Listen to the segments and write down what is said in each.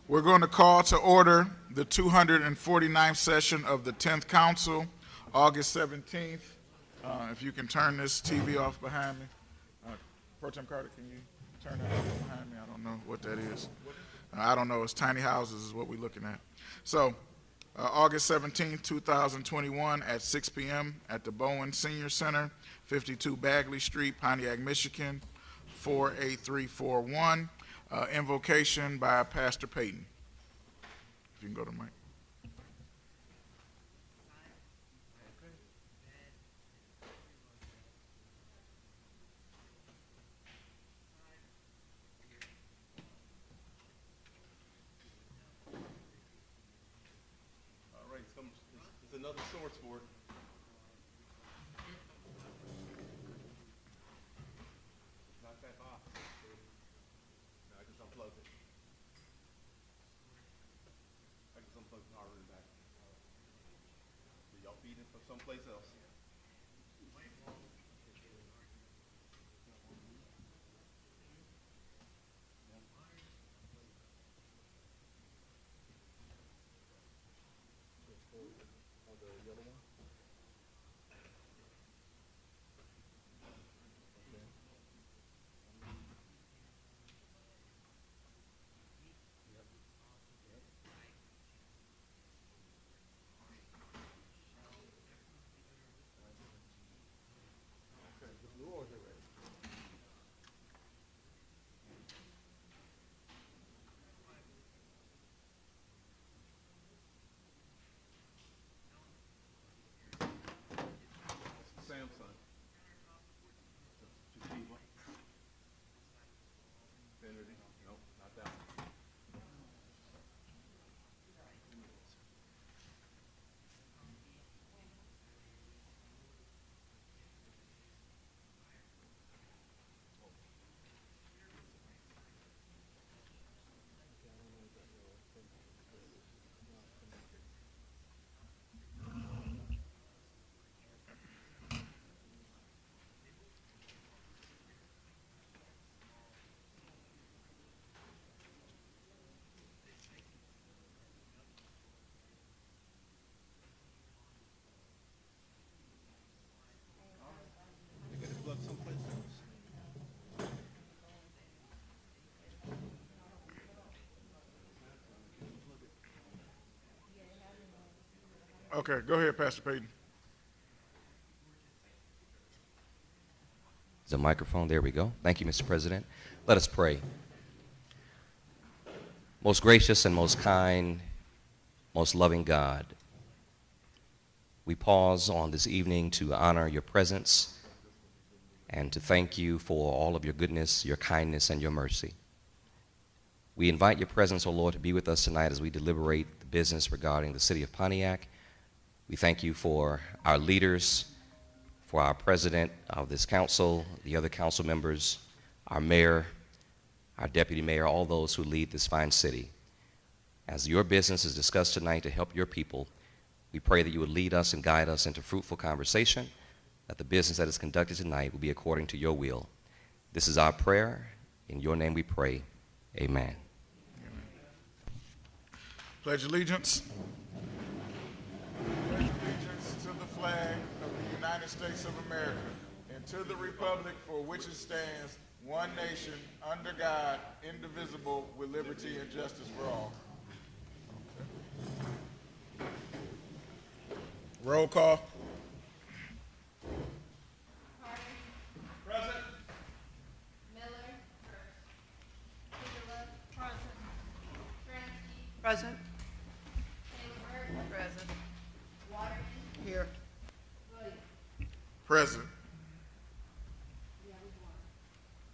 We're going to call to order the 249th session of the 10th Council, August 17th. If you can turn this TV off behind me. Pro Tem Carter, can you turn that off behind me? I don't know what that is. I don't know. It's tiny houses is what we're looking at. So, August 17th, 2021 at 6 p.m. at the Bowen Senior Center, 52 Bagley Street, Pontiac, Michigan, 48341. Invocation by Pastor Peyton. If you can go to Mike. All right, there's another source for it. Not that box. No, I just unplugged it. I just unplugged the power in the back. So y'all feed it from someplace else. Samsung. Toshiba. Infinity. Nope, not that one. You get it plugged someplace else. Okay, go ahead, Pastor Peyton. The microphone, there we go. Thank you, Mr. President. Let us pray. Most gracious and most kind, most loving God, we pause on this evening to honor your presence and to thank you for all of your goodness, your kindness, and your mercy. We invite your presence, O Lord, to be with us tonight as we deliberate the business regarding the city of Pontiac. We thank you for our leaders, for our president of this council, the other council members, our mayor, our deputy mayor, all those who lead this fine city. As your business is discussed tonight to help your people, we pray that you would lead us and guide us into fruitful conversation, that the business that is conducted tonight will be according to your will. This is our prayer. In your name we pray. Amen. Pledge allegiance. Pledge allegiance to the flag of the United States of America and to the republic for which it stands, one nation, under God, indivisible, with liberty and justice for all. Roll call. Present. Miller. Kidula. Present. Kransky. Present. Taylor. Present. Waterman. Here. Williams. Present.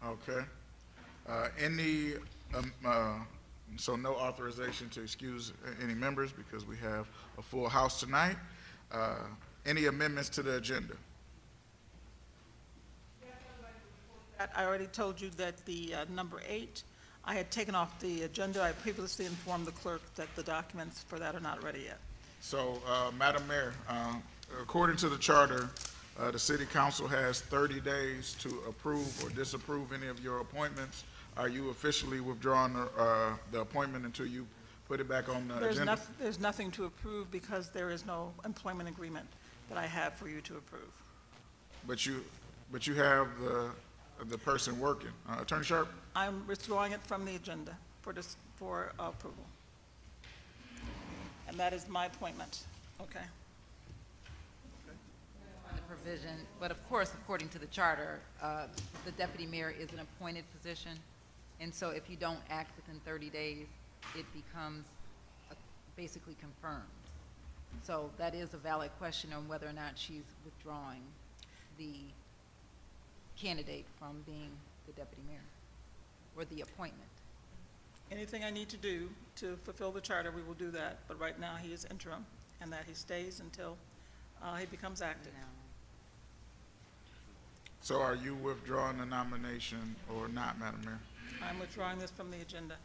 Okay. So no authorization to excuse any members because we have a full house tonight. Any amendments to the agenda? I already told you that the number 8, I had taken off the agenda. I previously informed the clerk that the documents for that are not ready yet. So, Madam Mayor, according to the charter, the city council has 30 days to approve or disapprove any of your appointments. Are you officially withdrawing the appointment until you put it back on the agenda? There's nothing to approve because there is no employment agreement that I have for you to approve. But you have the person working. Attorney Sharp? I'm withdrawing it from the agenda for approval. And that is my appointment, okay? On the provision, but of course, according to the charter, the deputy mayor is an appointed position, and so if you don't act within 30 days, it becomes basically confirmed. So that is a valid question on whether or not she's withdrawing the candidate from being the deputy mayor, or the appointment. Anything I need to do to fulfill the charter, we will do that, but right now he is interim, and that he stays until he becomes active. So are you withdrawing the nomination or not, Madam Mayor? I'm withdrawing this from the agenda.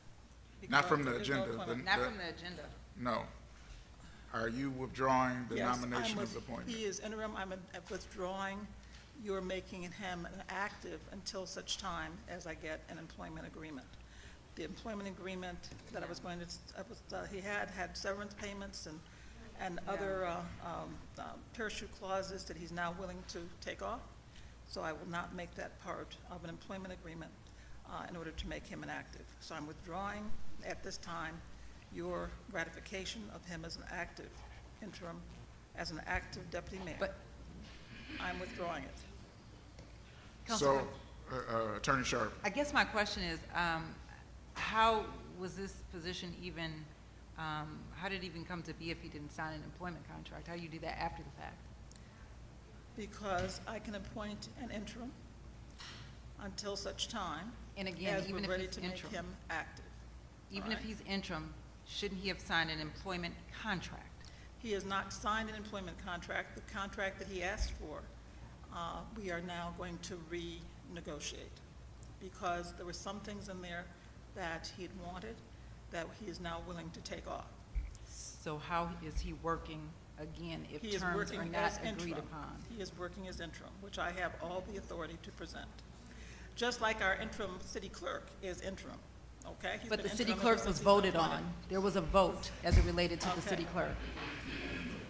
Not from the because there is no agenda, appointment. Not from the agenda. No. Are you withdrawing the Yes, nomination I'm of the appointment? He is interim, I'm withdrawing. You're making him an active until such time as I get an employment agreement. The employment agreement that I was going to, he had severance payments and other parachute clauses that he's now willing to take off. So I will not make that part of an employment agreement in order to make him an active. So I'm withdrawing at this time your ratification of him as an active interim, as an active deputy mayor. But- I'm withdrawing it. So, Attorney Sharp, I guess my question is, how was this position even, how did it even come to be if he didn't sign an employment contract? How do you do that after the fact? Because I can appoint an interim until such time And again, as even we're if ready he's to make interim, him active. even if Alright. he's interim, shouldn't he have signed an employment contract? He has not signed an employment contract. The contract that he asked for, we are now going to renegotiate because there were some things in there that he had wanted that he is now willing to take off. So how is he working again if He is terms are working not as agreed interim. upon? He is working as interim, which I have all the authority to present. Just like our interim city clerk is interim, okay? He's But been the city interim clerk ever was since he's voted appointed. on. There was a vote as it related to the city Okay. clerk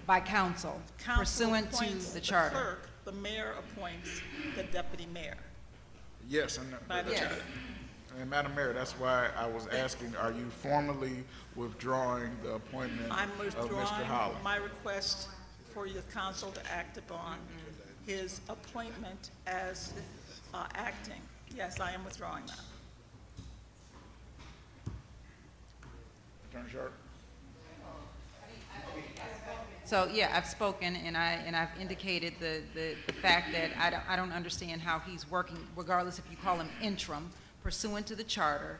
by council Council pursuant to appoints the charter. clerk, the mayor appoints the deputy mayor yes, and by the Yes. charter. And Madam Mayor, that's why I was asking, are you formally withdrawing the appointment I'm of Mr. withdrawing Holland? my request for the council to act upon his appointment as acting. Yes, I am withdrawing that. Attorney Sharp? So, yeah, I've spoken, and I've indicated the fact that I don't understand how he's working, regardless if you call him interim, pursuant to the charter.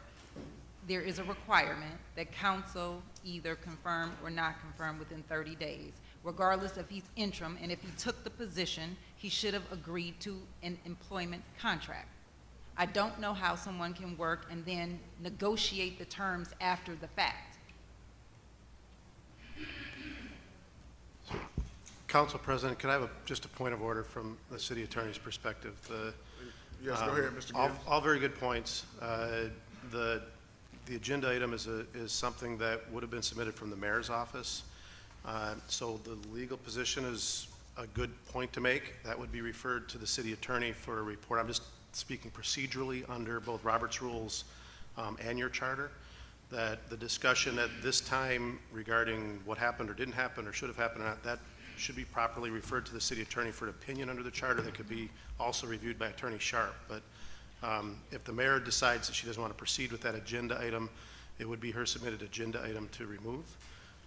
There is a requirement that council either confirm or not confirm within 30 days, regardless if he's interim, and if he took the position, he should have agreed to an employment contract. I don't know how someone can work and then negotiate the terms after the fact. Council President, could I have just a point of order from the city attorney's perspective? Yes, go ahead, Mr. All Gibbs. all very good points. The agenda item is something that would have been submitted from the mayor's office. So the legal position is a good point to make. That would be referred to the city attorney for a report. I'm just speaking procedurally under both Robert's rules and your charter, that the discussion at this time regarding what happened or didn't happen or should have happened or not, that should be properly referred to the city attorney for an opinion under the charter that could be also reviewed by Attorney Sharp. But if the mayor decides that she doesn't want to proceed with that agenda item, it would be her submitted agenda item to remove.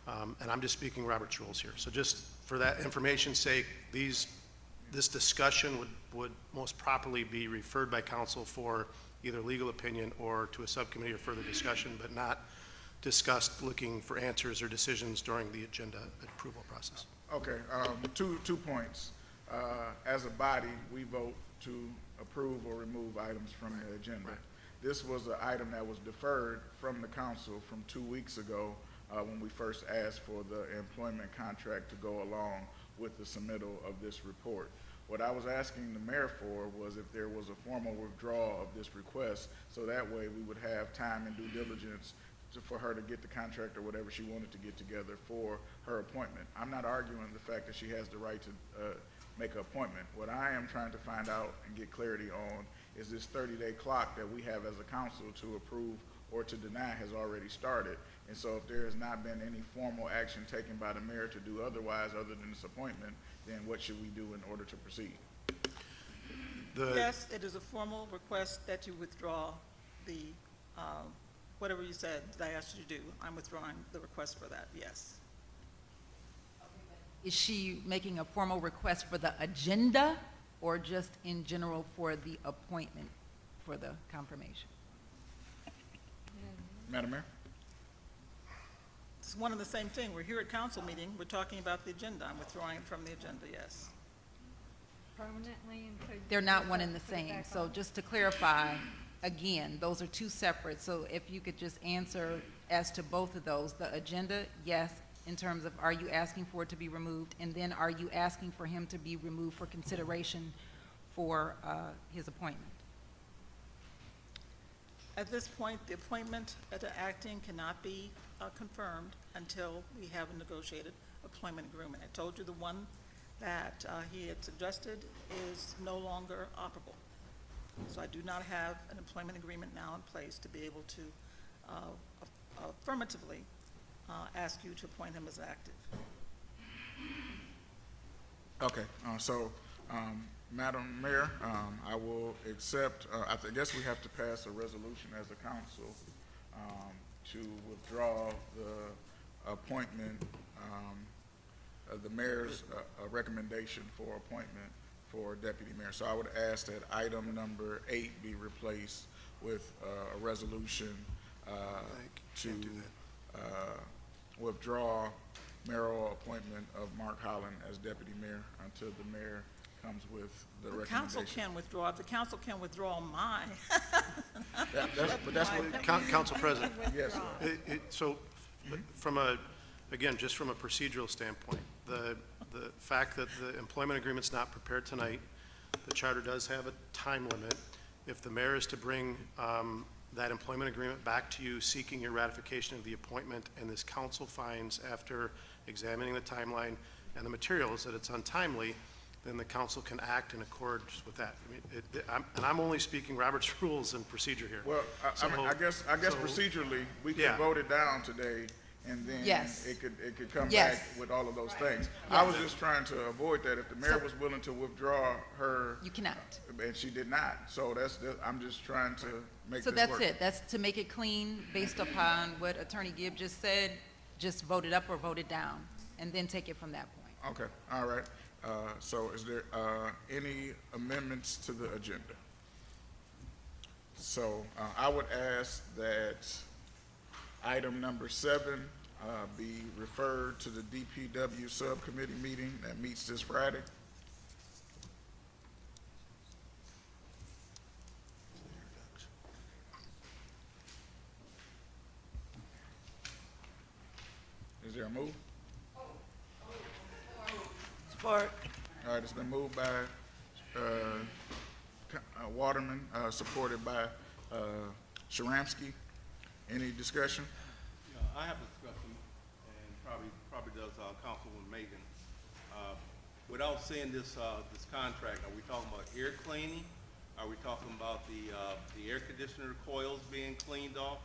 And I'm just speaking Robert's rules here. So just for that information's sake, this discussion would most properly be referred by council for either legal opinion or to a subcommittee or further discussion, but not discussed looking for answers or decisions during the agenda approval process. Okay, two points. As a body, we vote to approve or remove items from the agenda. This was an item that was deferred from the council from 2 weeks ago when we first asked for the employment contract to go along with the submittal of this report. What I was asking the mayor for was if there was a formal withdrawal of this request, so that way we would have time and due diligence for her to get the contract or whatever she wanted to get together for her appointment. I'm not arguing the fact that she has the right to make an appointment. What I am trying to find out and get clarity on is this 30-day clock that we have as a council to approve or to deny has already started. And so if there has not been any formal action taken by the mayor to do otherwise other than this appointment, then what should we do in order to proceed? Yes, it is a formal request that you withdraw the, whatever you said that I asked you to do. I'm withdrawing the request for that, yes. Is she making a formal request for the agenda or just in general for the appointment for the confirmation? Madam Mayor? It's one and the same thing. We're here at council meeting. We're talking about the agenda. I'm withdrawing it from the agenda, yes. Permanently until. They're not one and the same. So just to clarify, again, those are two separate. So if you could just answer as to both of those. The agenda, yes, in terms of are you asking for it to be removed? And then are you asking for him to be removed for consideration for his appointment? At this point, the appointment at the acting cannot be confirmed until we have a negotiated employment agreement. I told you the one that he had suggested is no longer operable. So I do not have an employment agreement now in place to be able to affirmatively ask you to appoint him as active. Okay, Madam Mayor, I will accept, I guess we have to pass a resolution as a council to withdraw the appointment, the mayor's recommendation for appointment for deputy mayor. So I would ask that item number 8 be replaced with a resolution to withdraw mayoral appointment of Mark Holland as deputy mayor until the mayor comes with the The recommendation. council can withdraw. The council can withdraw mine. But that's what, Council President, yes, sir. so from again, just from a procedural standpoint, the fact that the employment agreement's not prepared tonight, the charter does have a time limit. If the mayor is to bring that employment agreement back to you seeking your ratification of the appointment, and this council finds after examining the timeline and the materials that it's untimely, then the council can act in accordance with that. I mean, I'm only speaking Robert's rules and procedure here. Well, I mean, I guess so- procedurally, we Yeah. can vote it down today, and then Yes. it could come Yes. back with all of those things. I was just trying to avoid that. If the mayor was willing to withdraw her, You cannot. and she did not, so I'm just trying to make So this that's work. it. That's to make it clean based upon what Attorney Gibb just said. Just vote it up or vote it down, and then take it from that point. Okay, all right. So is there any amendments to the agenda? So I would ask that item number 7 be referred to the DPW subcommittee meeting that meets this Friday. Is there a move? Support. All right, it's been moved by Waterman, supported by Sharamsky. Any discussion? Yeah, I have a discussion, and probably does Councilwoman Megan. Without seeing this contract, are we talking about air cleaning? Are we talking about the air conditioner coils being cleaned off?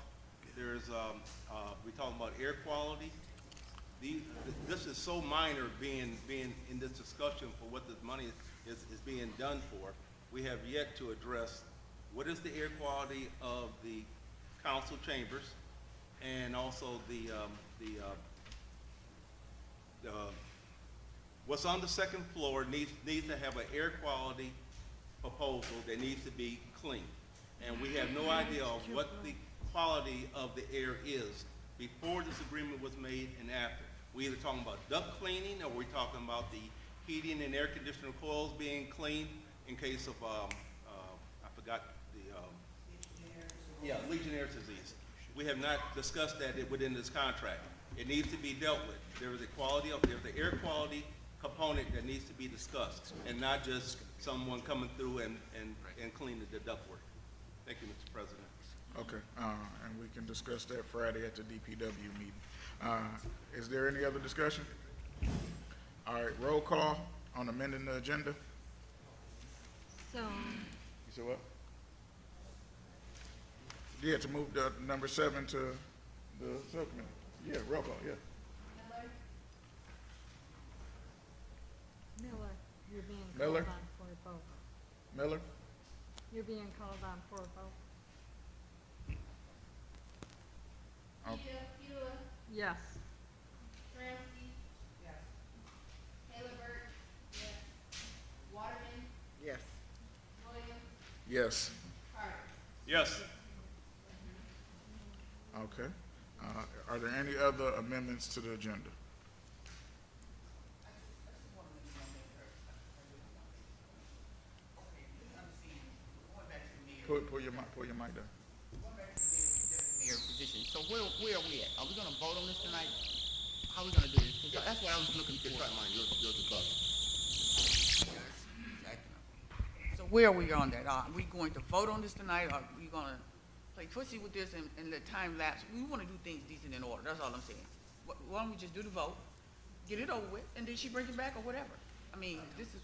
We talking about air quality? This is so minor being in this discussion for what this money is being done for. We have yet to address what is the air quality of the council chambers, and also what's on the second floor needs to have an air quality proposal that needs to be clean. And we have no idea of what the quality of the air is before this agreement was made and after. We either talking about duct cleaning, or we're talking about the heating and air conditioner coils being cleaned in case of, I forgot Legionnaire's disease. We have not discussed that within this contract. It needs to be dealt with. There's the air quality component that needs to be discussed, and not just someone coming through and cleaning the ductwork. Thank you, Mr. President. Okay, and we can discuss that Friday at the DPW meeting. Is there any other discussion? All right, roll call on amending the agenda. So, You said what? Yeah, to move the number 7 to the subcommittee. Yeah, roll call, yeah. Miller, you're being Miller? called on for a vote. Miller? You're being called on for a vote. Yes. Ramsey. Yes. Taylor Burke. Yes. Waterman. Yes. Williams. Yes. Carter. Yes. Okay. Are there any other amendments to the agenda? Pull your mic down. Mayor position. So where are we at? Are we gonna vote on this tonight? How are we gonna do this? 'Cause that's what I was looking for. So where are we on that? Are we going to vote on this tonight? Are we gonna play footsie with this and let time lapse? We wanna do things decent in order. That's all I'm saying. Why don't we just do the vote, get it over with, and then she brings it back or whatever? I mean, this is,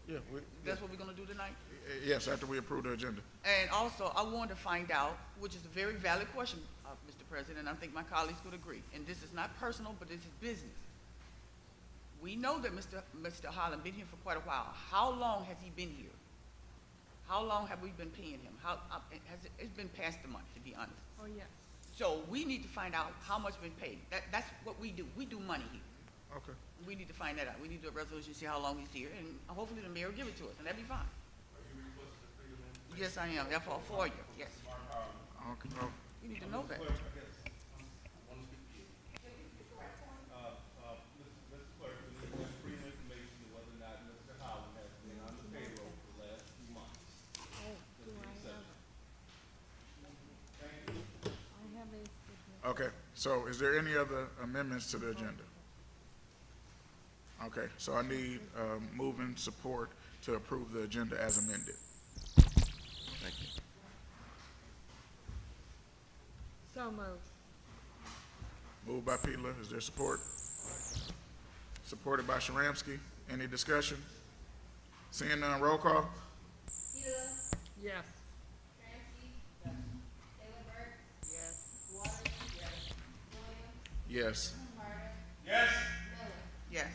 Yeah, that's what we're gonna do tonight? yes, after we approve the agenda. And also, I wanted to find out, which is a very valid question, Mr. President, and I think my colleagues would agree, and this is not personal, but this is business. We know that Mr. Holland been here for quite a while. How long has he been here? How long have we been paying him? It's been past the month, to be honest. Oh, yes. So we need to find out how much been paid. That's what we do. We do money here. Okay. We need to find that out. We need to do a resolution, see how long he's here, and hopefully the mayor will give it to us, and that'd be fine. Yes, I am. That's all for you. Yes. Okay. Oh, You need to know that. Mr. Clerk, we need more freedom of information to whether or not Mr. Holland has been on the payroll for the last few months. Oh, do I have a signature. Okay, so is there any other amendments to the agenda? Okay, so I need moving support to approve the agenda as amended. Thank you. So moved. Moved by Peeler, is there support? Supported by Sharamsky. Any discussion? Seeing none, roll call? Sheila. Yes. Ramsey. Yes. Taylor Burke. Yes. Waterman. Yes. Williams. Yes. Carter. Yes. Miller. Yes.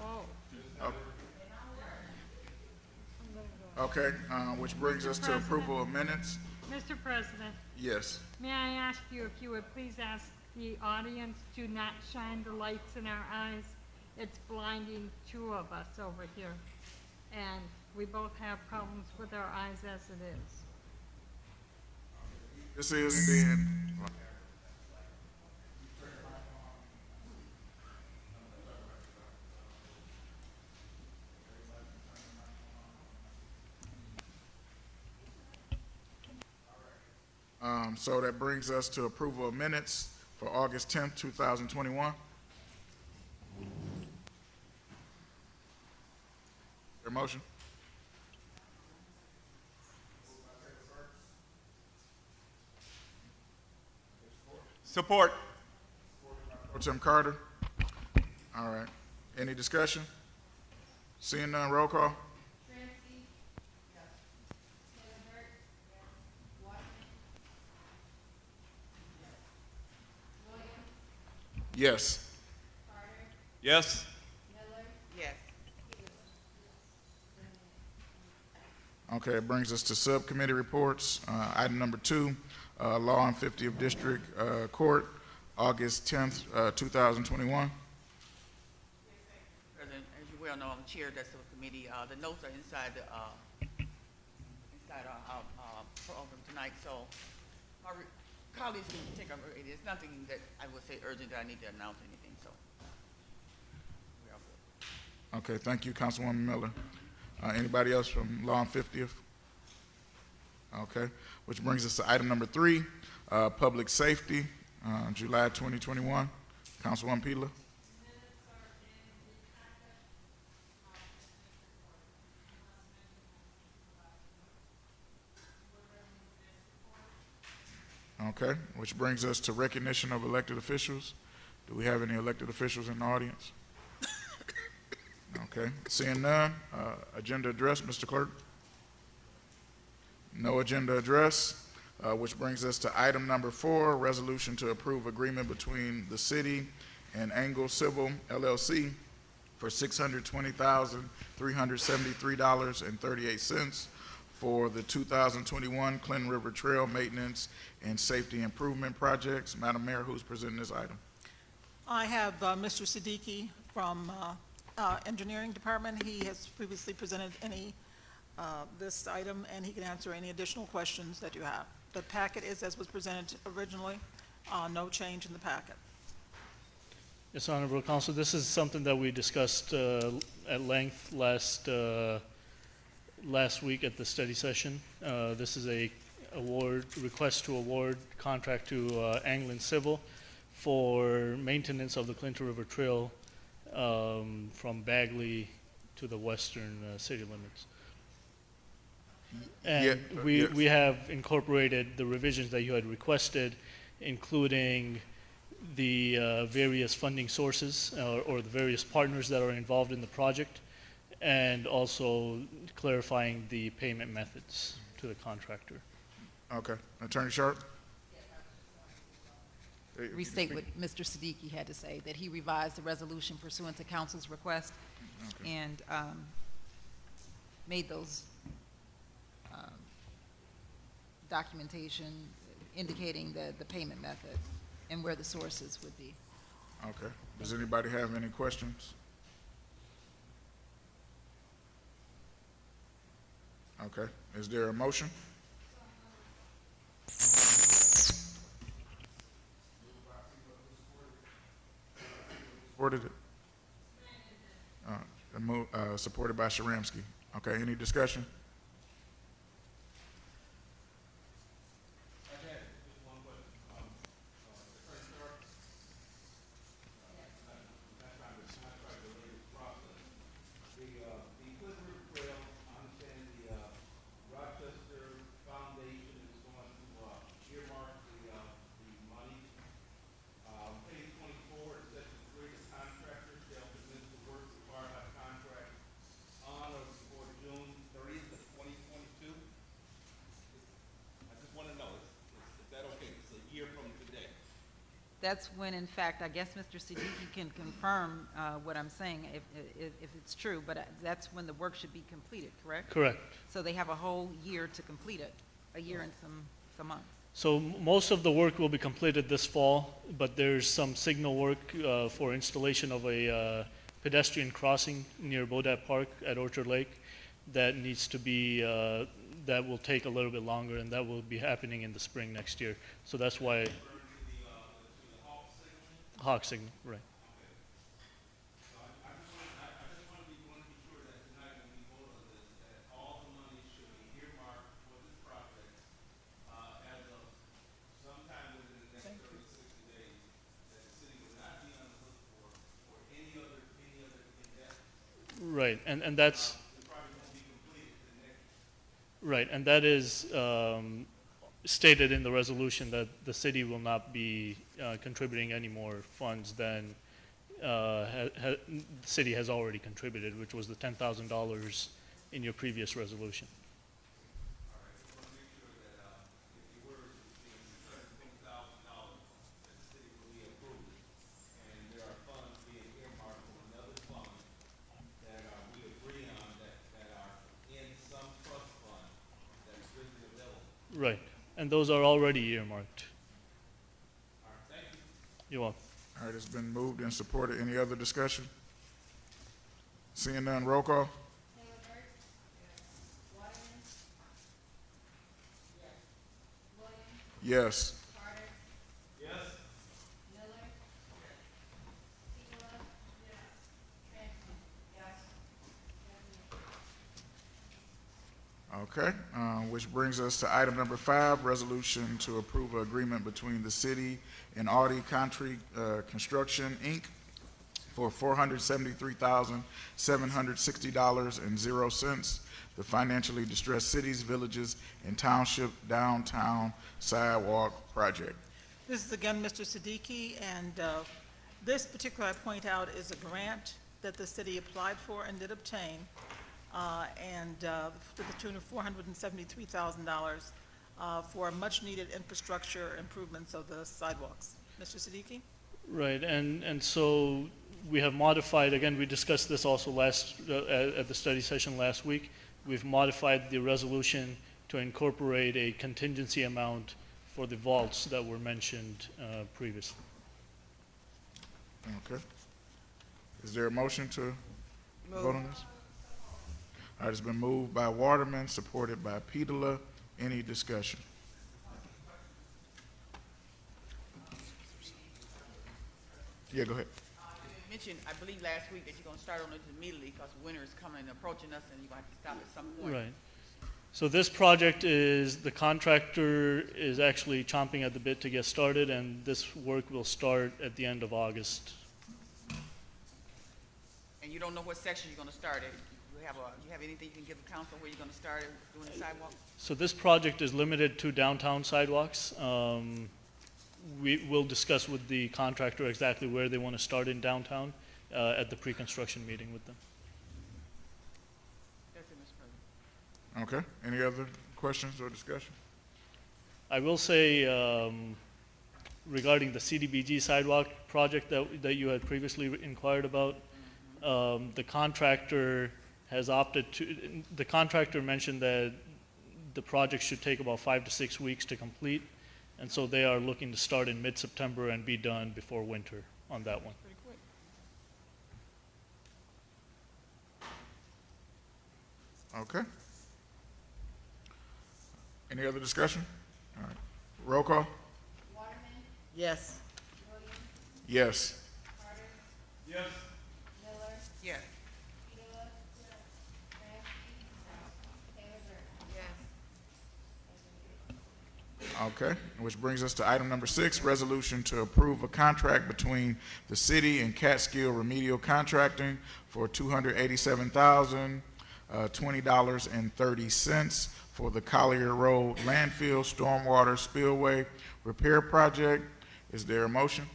Whoa. Oh, I'm gonna go. okay, which brings us to approval of minutes. Mr. President, Yes. may I ask you if you would please ask the audience to not shine the lights in our eyes? It's blinding 2 of us over here, and we both have problems with our eyes as it is. This is being, so that brings us to approval of minutes for August 10th, 2021. Your motion? Support. Pro Tem Carter? All right. Any discussion? Seeing none, roll call? Ramsey. Yes. Taylor Burke. Yes. Waterman. Williams. Yes. Carter. Yes. Miller. Yes. Okay, it brings us to subcommittee reports. Item number 2, Law and 50th District Court, August 10th, 2021. President, as you well know, I'm the chair of that subcommittee. The notes are inside our program tonight, so my colleagues can take over. It's nothing that I would say urgent that I need to announce anything, so we are good. Okay, thank you, Councilwoman Miller. Anybody else from Law and 50th? Okay, which brings us to item number 3, Public Safety, July 2021. Councilwoman Peeler? Okay, which brings us to recognition of elected officials. Do we have any elected officials in the audience? Okay, seeing none, agenda address, Mr. Clerk? No agenda address, which brings us to item number 4, resolution to approve agreement between the city and Angle Civil LLC for $620,373.38 for the 2021 Clinton River Trail Maintenance and Safety Improvement Projects. Madam Mayor, who's presenting this item? I have Mr. Siddiqui from Engineering Department. He has previously presented this item, and he can answer any additional questions that you have. The packet is as was presented originally, no change in the packet. Yes, Honorable Council, this is something that we discussed at length last week at the study session. This is a request to award contract to Anglin Civil for maintenance of the Clinton River Trail from Bagley to the western city limits. And Yeah, yes. we have incorporated the revisions that you had requested, including the various funding sources or the various partners that are involved in the project, and also clarifying the payment methods to the contractor. Okay, Attorney Sharp? Restate what Mr. Siddiqui had to say, that he revised the resolution pursuant to council's request and made those documentation indicating the payment method and where the sources would be. Okay, does anybody have any questions? Okay, is there a motion? Supported it? Supported by Sharamsky. Okay, any discussion? That's when, in fact, I guess Mr. Siddiqui can confirm what I'm saying, if it's true, but that's when the work should be completed, correct? Correct. So they have a whole year to complete it, a year and some months. So most of the work will be completed this fall, but there's some signal work for installation of a pedestrian crossing near Bodat Park at Orchard Lake that needs to be, that will take a little bit longer, and that will be happening in the spring next year. So that's why. Hawk signal, right. Right, and that's right, and that is stated in the resolution that the city will not be contributing any more funds than the city has already contributed, which was the $10,000 in your previous resolution. Right, and those are already earmarked. You're welcome. All right, it's been moved and supported. Any other discussion? Seeing none, roll call. Taylor Burks. Waterman. Williams. Yes. Carter. Yes. Miller. Seymour. Transfer. Okay, which brings us to item number 5, resolution to approve an agreement between the city and Audi Country Construction, Inc. for $473,760.00. The financially distressed cities, villages, and township downtown sidewalk project. This is again Mr. Siddiqui, and this particular, I point out, is a grant that the city applied for and did obtain, and to the tune of $473,000 for much-needed infrastructure improvements of the sidewalks. Mr. Siddiqui? Right, and so we have modified, again, we discussed this also at the study session last week. We've modified the resolution to incorporate a contingency amount for the vaults that were mentioned previously. Okay. Is there a motion to vote on this? All right, it's been moved by Waterman, supported by Petola. Any discussion? Yeah, go ahead. You mentioned, I believe last week, that you're gonna start on it immediately because winter is coming and approaching us and you're gonna have to stop at some point. Right. So this project is, the contractor is actually chomping at the bit to get started, and this work will start at the end of August. And you don't know what section you're gonna start at. You have anything you can give the council where you're gonna start it doing the sidewalk? So this project is limited to downtown sidewalks. We will discuss with the contractor exactly where they want to start in downtown at the pre-construction meeting with them. That's it, Mr. President. Okay. Any other questions or discussion? I will say regarding the CDBG sidewalk project that you had previously inquired about, the contractor has opted to, the contractor mentioned that the project should take about 5 to 6 weeks to complete, and so they are looking to start in mid-September and be done before winter on that one. Pretty quick. Okay. Any other discussion? All right. Roll call? Waterman, Yes. Williams, Yes. Carter, Yes. Miller, Yes. Petola, Ramsey, Taylor Burke. Yes. Okay, which brings us to item number 6, resolution to approve a contract between the city and Catskill Remedial Contracting for $287,020.30 for the Collier Road Landfill Stormwater Spillway Repair Project. Is there a motion?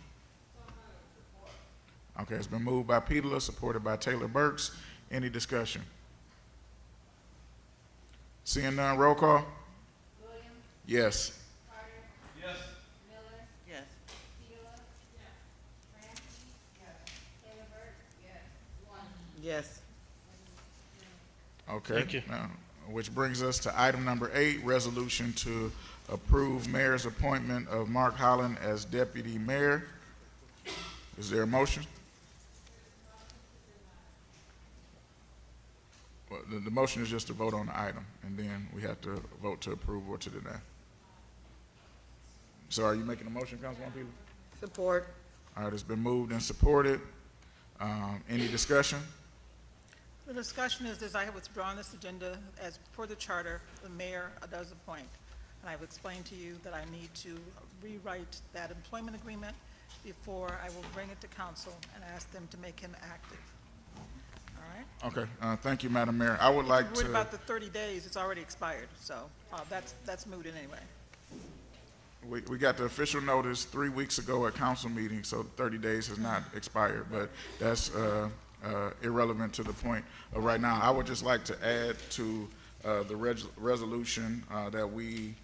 Okay, it's been moved by Petola, supported by Taylor Burks. Any discussion? Seeing none, roll call? Williams, Yes. Carter, Yes. Miller, Yes. Petola, Ramsey, Taylor Burke. Yes. Yes. Okay. Thank you. Now, which brings us to item number 8, resolution to approve mayor's appointment of Mark Holland as deputy mayor. Is there a motion? Well, the motion is just to vote on the item, and then we have to vote to approve or to deny. So are you making a motion, Councilwoman Peeler? Support. All right, it's been moved and supported. Any discussion? The discussion is I have withdrawn this agenda as per the charter, the mayor does appoint. And I've explained to you that I need to rewrite that employment agreement before I will bring it to council and ask them to make him active. All right? Okay, thank you, Madam Mayor. I would like If you're to. worried about the 30 days, it's already expired, so that's mooted anyway. We got the official notice 3 weeks ago at council meeting, so 30 days has not expired, but that's irrelevant to the point of right now. I would just like to add to the resolution that we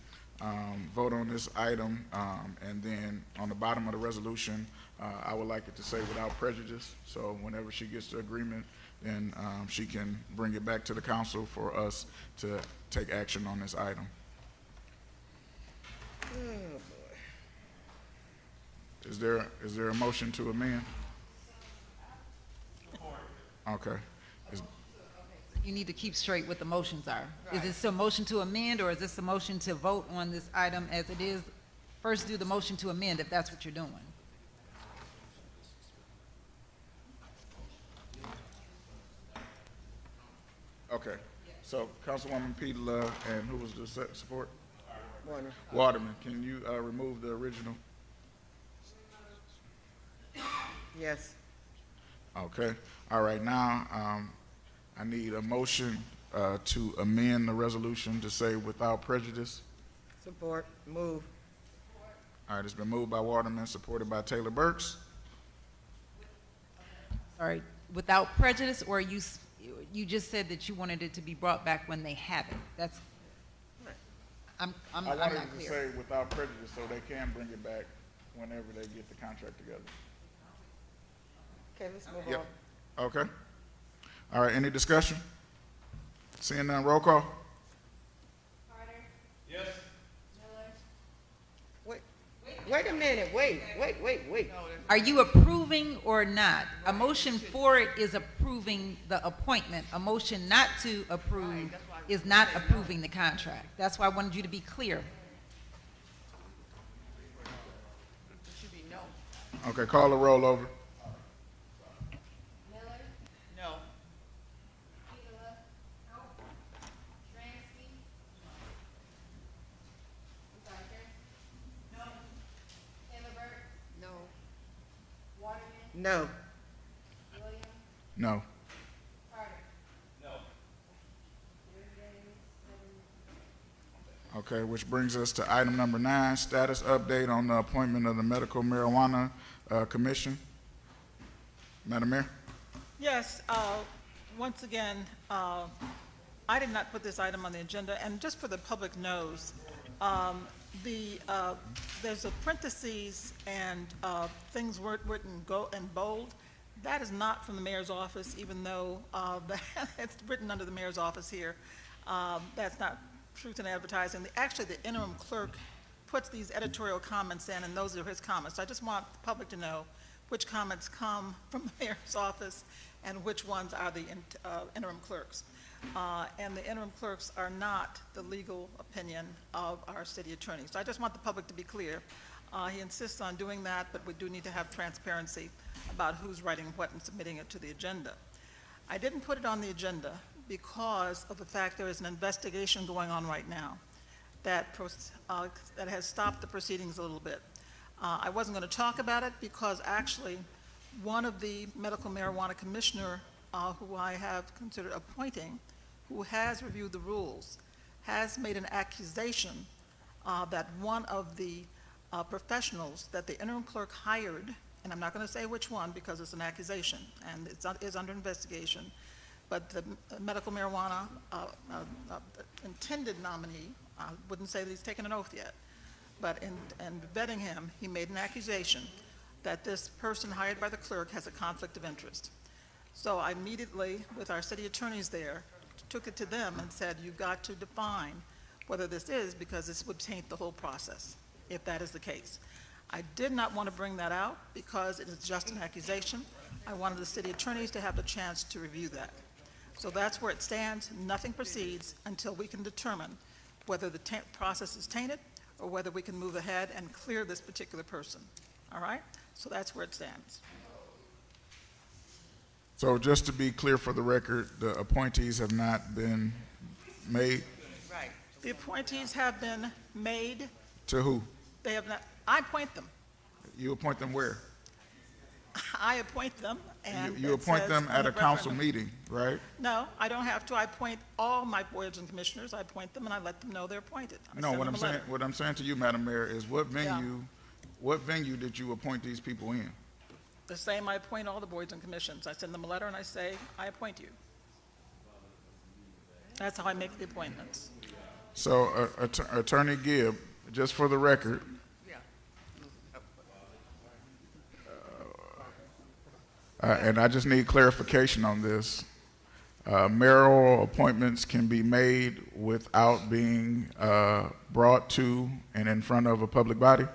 vote on this item, and then on the bottom of the resolution, I would like it to say without prejudice, so whenever she gets the agreement, then she can bring it back to the council for us to take action on this item. Is there a motion to amend? Okay. You need to keep straight what the motions are. Is this a motion to amend, or is this a motion to vote on this item as it is? First, do the motion to amend, if that's what you're doing. Okay. So Councilwoman Petola, and who was the support? Waterman. Can you remove the original? Yes. Okay, all right, now, I need a motion to amend the resolution to say without prejudice. Support, move. All right, it's been moved by Waterman, supported by Taylor Burks. Sorry, without prejudice, or you just said that you wanted it to be brought back when they have it? That's, I'm I not wanted to clear. say without prejudice, so they can bring it back whenever they get the contract together. Okay, let's move Yep. on. Okay. All right, any discussion? Seeing none, roll call. Carter, Yes. Miller, Wait a minute, wait. Are you approving or not? A motion for it is approving the appointment. A motion not to approve is not approving the contract. That's why I wanted you to be clear. It should be no. Okay, call the roll over. Miller, No. Sheila. No. Transky. I'm sorry, Trans. No. Taylor Burke, No. Waterman, No. Williams, No. Carter. No. 3 days, 7. Okay, which brings us to item number 9, status update on the appointment of the Medical Marijuana Commission. Madam Mayor? Yes, once again, I did not put this item on the agenda, and just for the public knows, there's a parentheses and things written in bold. That is not from the mayor's office, even though it's written under the mayor's office here. That's not truth in advertising. Actually, the interim clerk puts these editorial comments in, and those are his comments. So I just want the public to know which comments come from the mayor's office and which ones are the interim clerks. And the interim clerks are not the legal opinion of our city attorney. So I just want the public to be clear. He insists on doing that, but we do need to have transparency about who's writing what and submitting it to the agenda. I didn't put it on the agenda because of the fact there is an investigation going on right now that has stopped the proceedings a little bit. I wasn't going to talk about it because actually one of the medical marijuana commissioner who I have considered appointing, who has reviewed the rules, has made an accusation that one of the professionals that the interim clerk hired, and I'm not going to say which one because it's an accusation and it is under investigation, but the medical marijuana intended nominee, I wouldn't say that he's taken an oath yet, but in vetting him, he made an accusation that this person hired by the clerk has a conflict of interest. So I immediately, with our city attorneys there, took it to them and said, you've got to define whether this is, because this would taint the whole process, if that is the case. I did not want to bring that out because it is just an accusation. I wanted the city attorneys to have the chance to review that. So that's where it stands. Nothing proceeds until we can determine whether the process is tainted or whether we can move ahead and clear this particular person. All right? So that's where it stands. So just to be clear for the record, the appointees have not been made Right. The appointees have been made. to who? They have not, I appoint them. You appoint them where? I appoint them, and You it appoint says them on at the a council referendum. meeting, right? No, I don't have to. I appoint all my boards and commissioners. I appoint them, and I let them know they're appointed. I No, send what them I'm a letter. saying, what I'm saying to you, Madam Mayor, is what venue did you appoint these people in? The same, I appoint all the boards and commissions. I send them a letter, and I say, I appoint you. That's how I make the appointments. So, Attorney Gibb, just for the record, Yeah. and I just need clarification on this. Mayoral appointments can be made without being brought to and in front of a public body?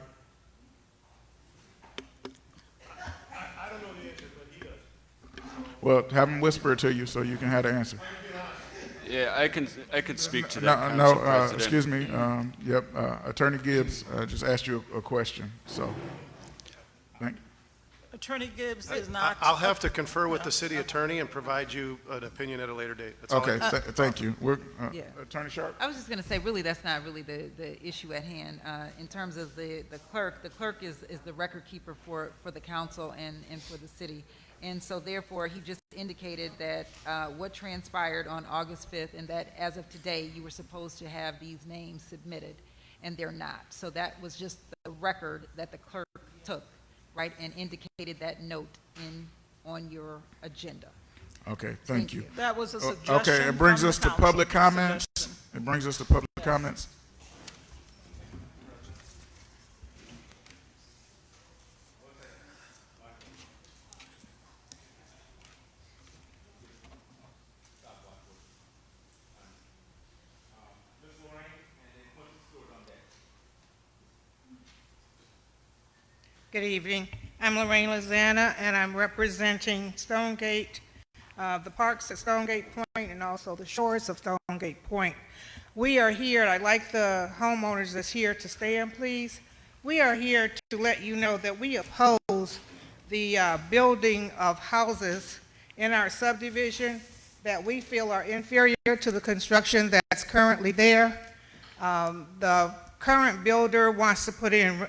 I don't know the answer, but he does. Well, have him whisper it to you so you can have the answer. Yeah, I can speak to that, No, Council President. excuse me, yep, Attorney Gibbs just asked you a question, so, thank you. Attorney Gibbs is not. I'll have to confer with the city attorney and provide you an opinion at a later date. That's all I Okay, thank you. Yeah. Attorney Sharp? I was just going to say, really, that's not really the issue at hand. In terms of the clerk is the record keeper for the council and for the city. And so therefore, he just indicated that what transpired on August 5th, and that as of today, you were supposed to have these names submitted, and they're not. So that was just the record that the clerk took, right, and indicated that note on your agenda. Okay, thank you. That was a suggestion Okay, it brings from us the to council. public comments. Suggestion. It brings us to public comments. Good evening. I'm Lorraine Lozana, and I'm representing Stonegate, the parks at Stonegate Point, and also the shores of Stonegate Point. We are here, and I'd like the homeowners that's here to stand, please. We are here to let you know that we oppose the building of houses in our subdivision that we feel are inferior to the construction that's currently there. The current builder wants to put in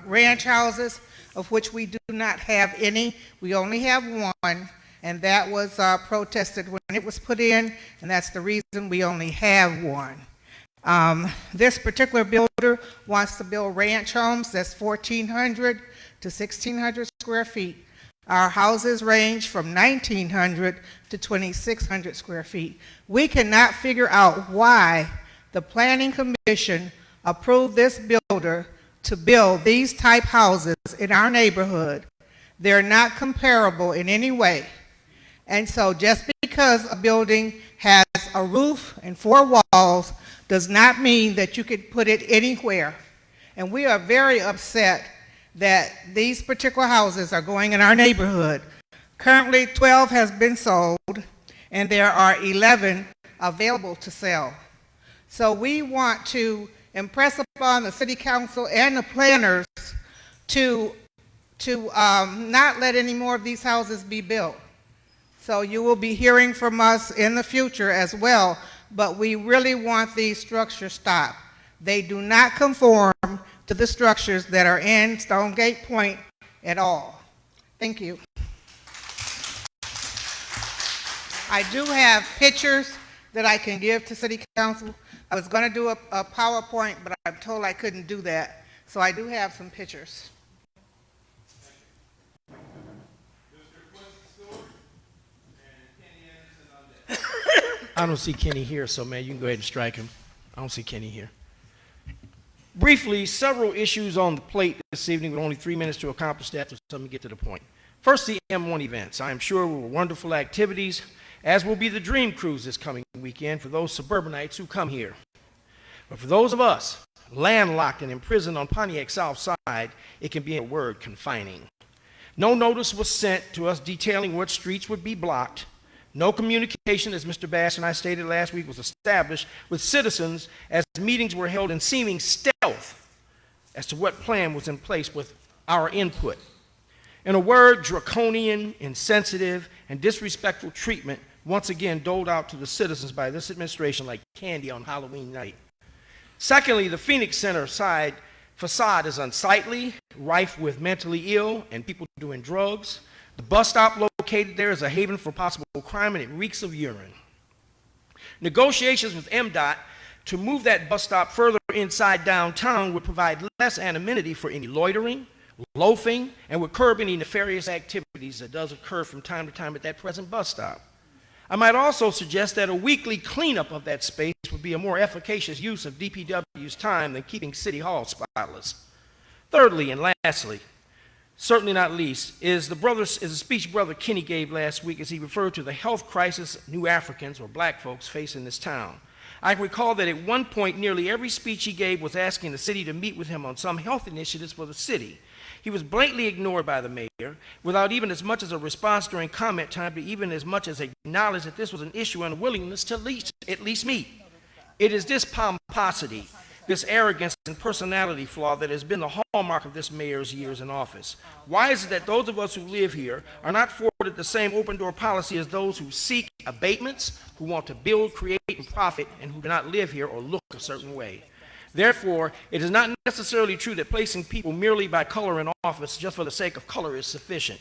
ranch houses, of which we do not have any. We only have one, and that was protested when it was put in, and that's the reason we only have one. This particular builder wants to build ranch homes that's 1,400 to 1,600 square feet. Our houses range from 1,900 to 2,600 square feet. We cannot figure out why the Planning Commission approved this builder to build these type houses in our neighborhood. They're not comparable in any way. And so just because a building has a roof and 4 walls does not mean that you could put it anywhere. And we are very upset that these particular houses are going in our neighborhood. Currently, 12 has been sold, and there are 11 available to sell. So we want to impress upon the city council and the planners to not let any more of these houses be built. So you will be hearing from us in the future as well, but we really want these structures stopped. They do not conform to the structures that are in Stonegate Point at all. Thank you. I do have pictures that I can give to City Council. I was going to do a PowerPoint, but I'm told I couldn't do that. So I do have some pictures. I don't see Kenny here, so man, you can go ahead and strike him. I don't see Kenny here. Briefly, several issues on the plate this evening with only 3 minutes to accomplish that, so let me get to the point. First, the M1 events. I am sure were wonderful activities, as will be the Dream Cruise this coming weekend for those suburbanites who come here. But for those of us landlocked and imprisoned on Pontiac South Side, it can be, in a word, confining. No notice was sent to us detailing what streets would be blocked. No communication, as Mr. Bass and I stated last week, was established with citizens as meetings were held in seeming stealth as to what plan was in place with our input. In a word, draconian, insensitive, and disrespectful treatment once again doled out to the citizens by this administration like candy on Halloween night. Secondly, the Phoenix Center side facade is unsightly, rife with mentally ill and people doing drugs. The bus stop located there is a haven for possible crime, and it reeks of urine. Negotiations with MDOT to move that bus stop further inside downtown would provide less anonymity for any loitering, loafing, and would curb any nefarious activities that does occur from time to time at that present bus stop. I might also suggest that a weekly cleanup of that space would be a more efficacious use of DPW's time than keeping City Hall spotless. Thirdly and lastly, certainly not least, is the speech Brother Kenny gave last week as he referred to the health crisis new Africans or black folks face in this town. I recall that at one point nearly every speech he gave was asking the city to meet with him on some health initiatives for the city. He was blatantly ignored by the mayor without even as much as a response during comment time to even as much as acknowledge that this was an issue and a willingness to at least meet. It is this pomposity, this arrogance and personality flaw that has been the hallmark of this mayor's years in office. Why is it that those of us who live here are not afforded the same open-door policy as those who seek abatements, who want to build, create, and profit, and who do not live here or look a certain way? Therefore, it is not necessarily true that placing people merely by color in office just for the sake of color is sufficient.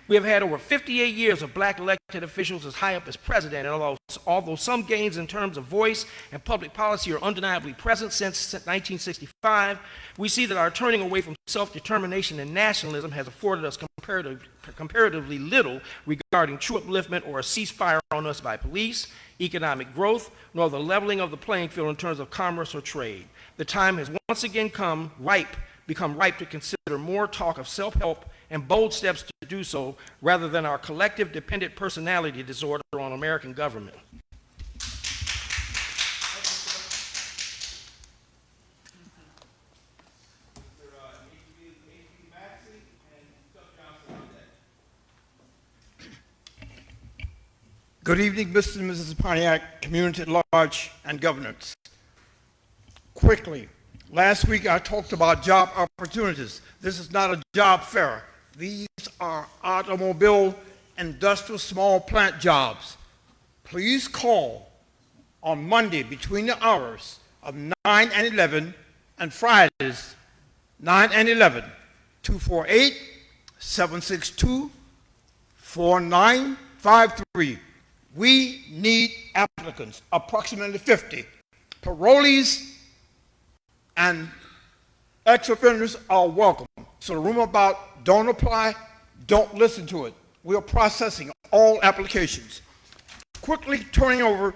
We have had over 58 years of black elected officials as high up as president, and although some gains in terms of voice and public policy are undeniably present since 1965, we see that our turning away from self-determination and nationalism has afforded us comparatively little regarding true upliftment or a ceasefire on us by police, economic growth, nor the leveling of the playing field in terms of commerce or trade. The time has once again become ripe to consider more talk of self-help and bold steps to do so, rather than our collective dependent personality disorder on American government. Good evening, Mr. and Mrs. Pontiac, community at large, and governance. Quickly, last week I talked about job opportunities. This is not a job fair. These are automobile, industrial, small plant jobs. Please call on Monday between the hours of 9 and 11 and Fridays 9 and 11, 248-762-4953. We need applicants, approximately 50. Parolees and ex-offenders are welcome. So the rumor about don't apply, don't listen to it. We are processing all applications. Quickly turning over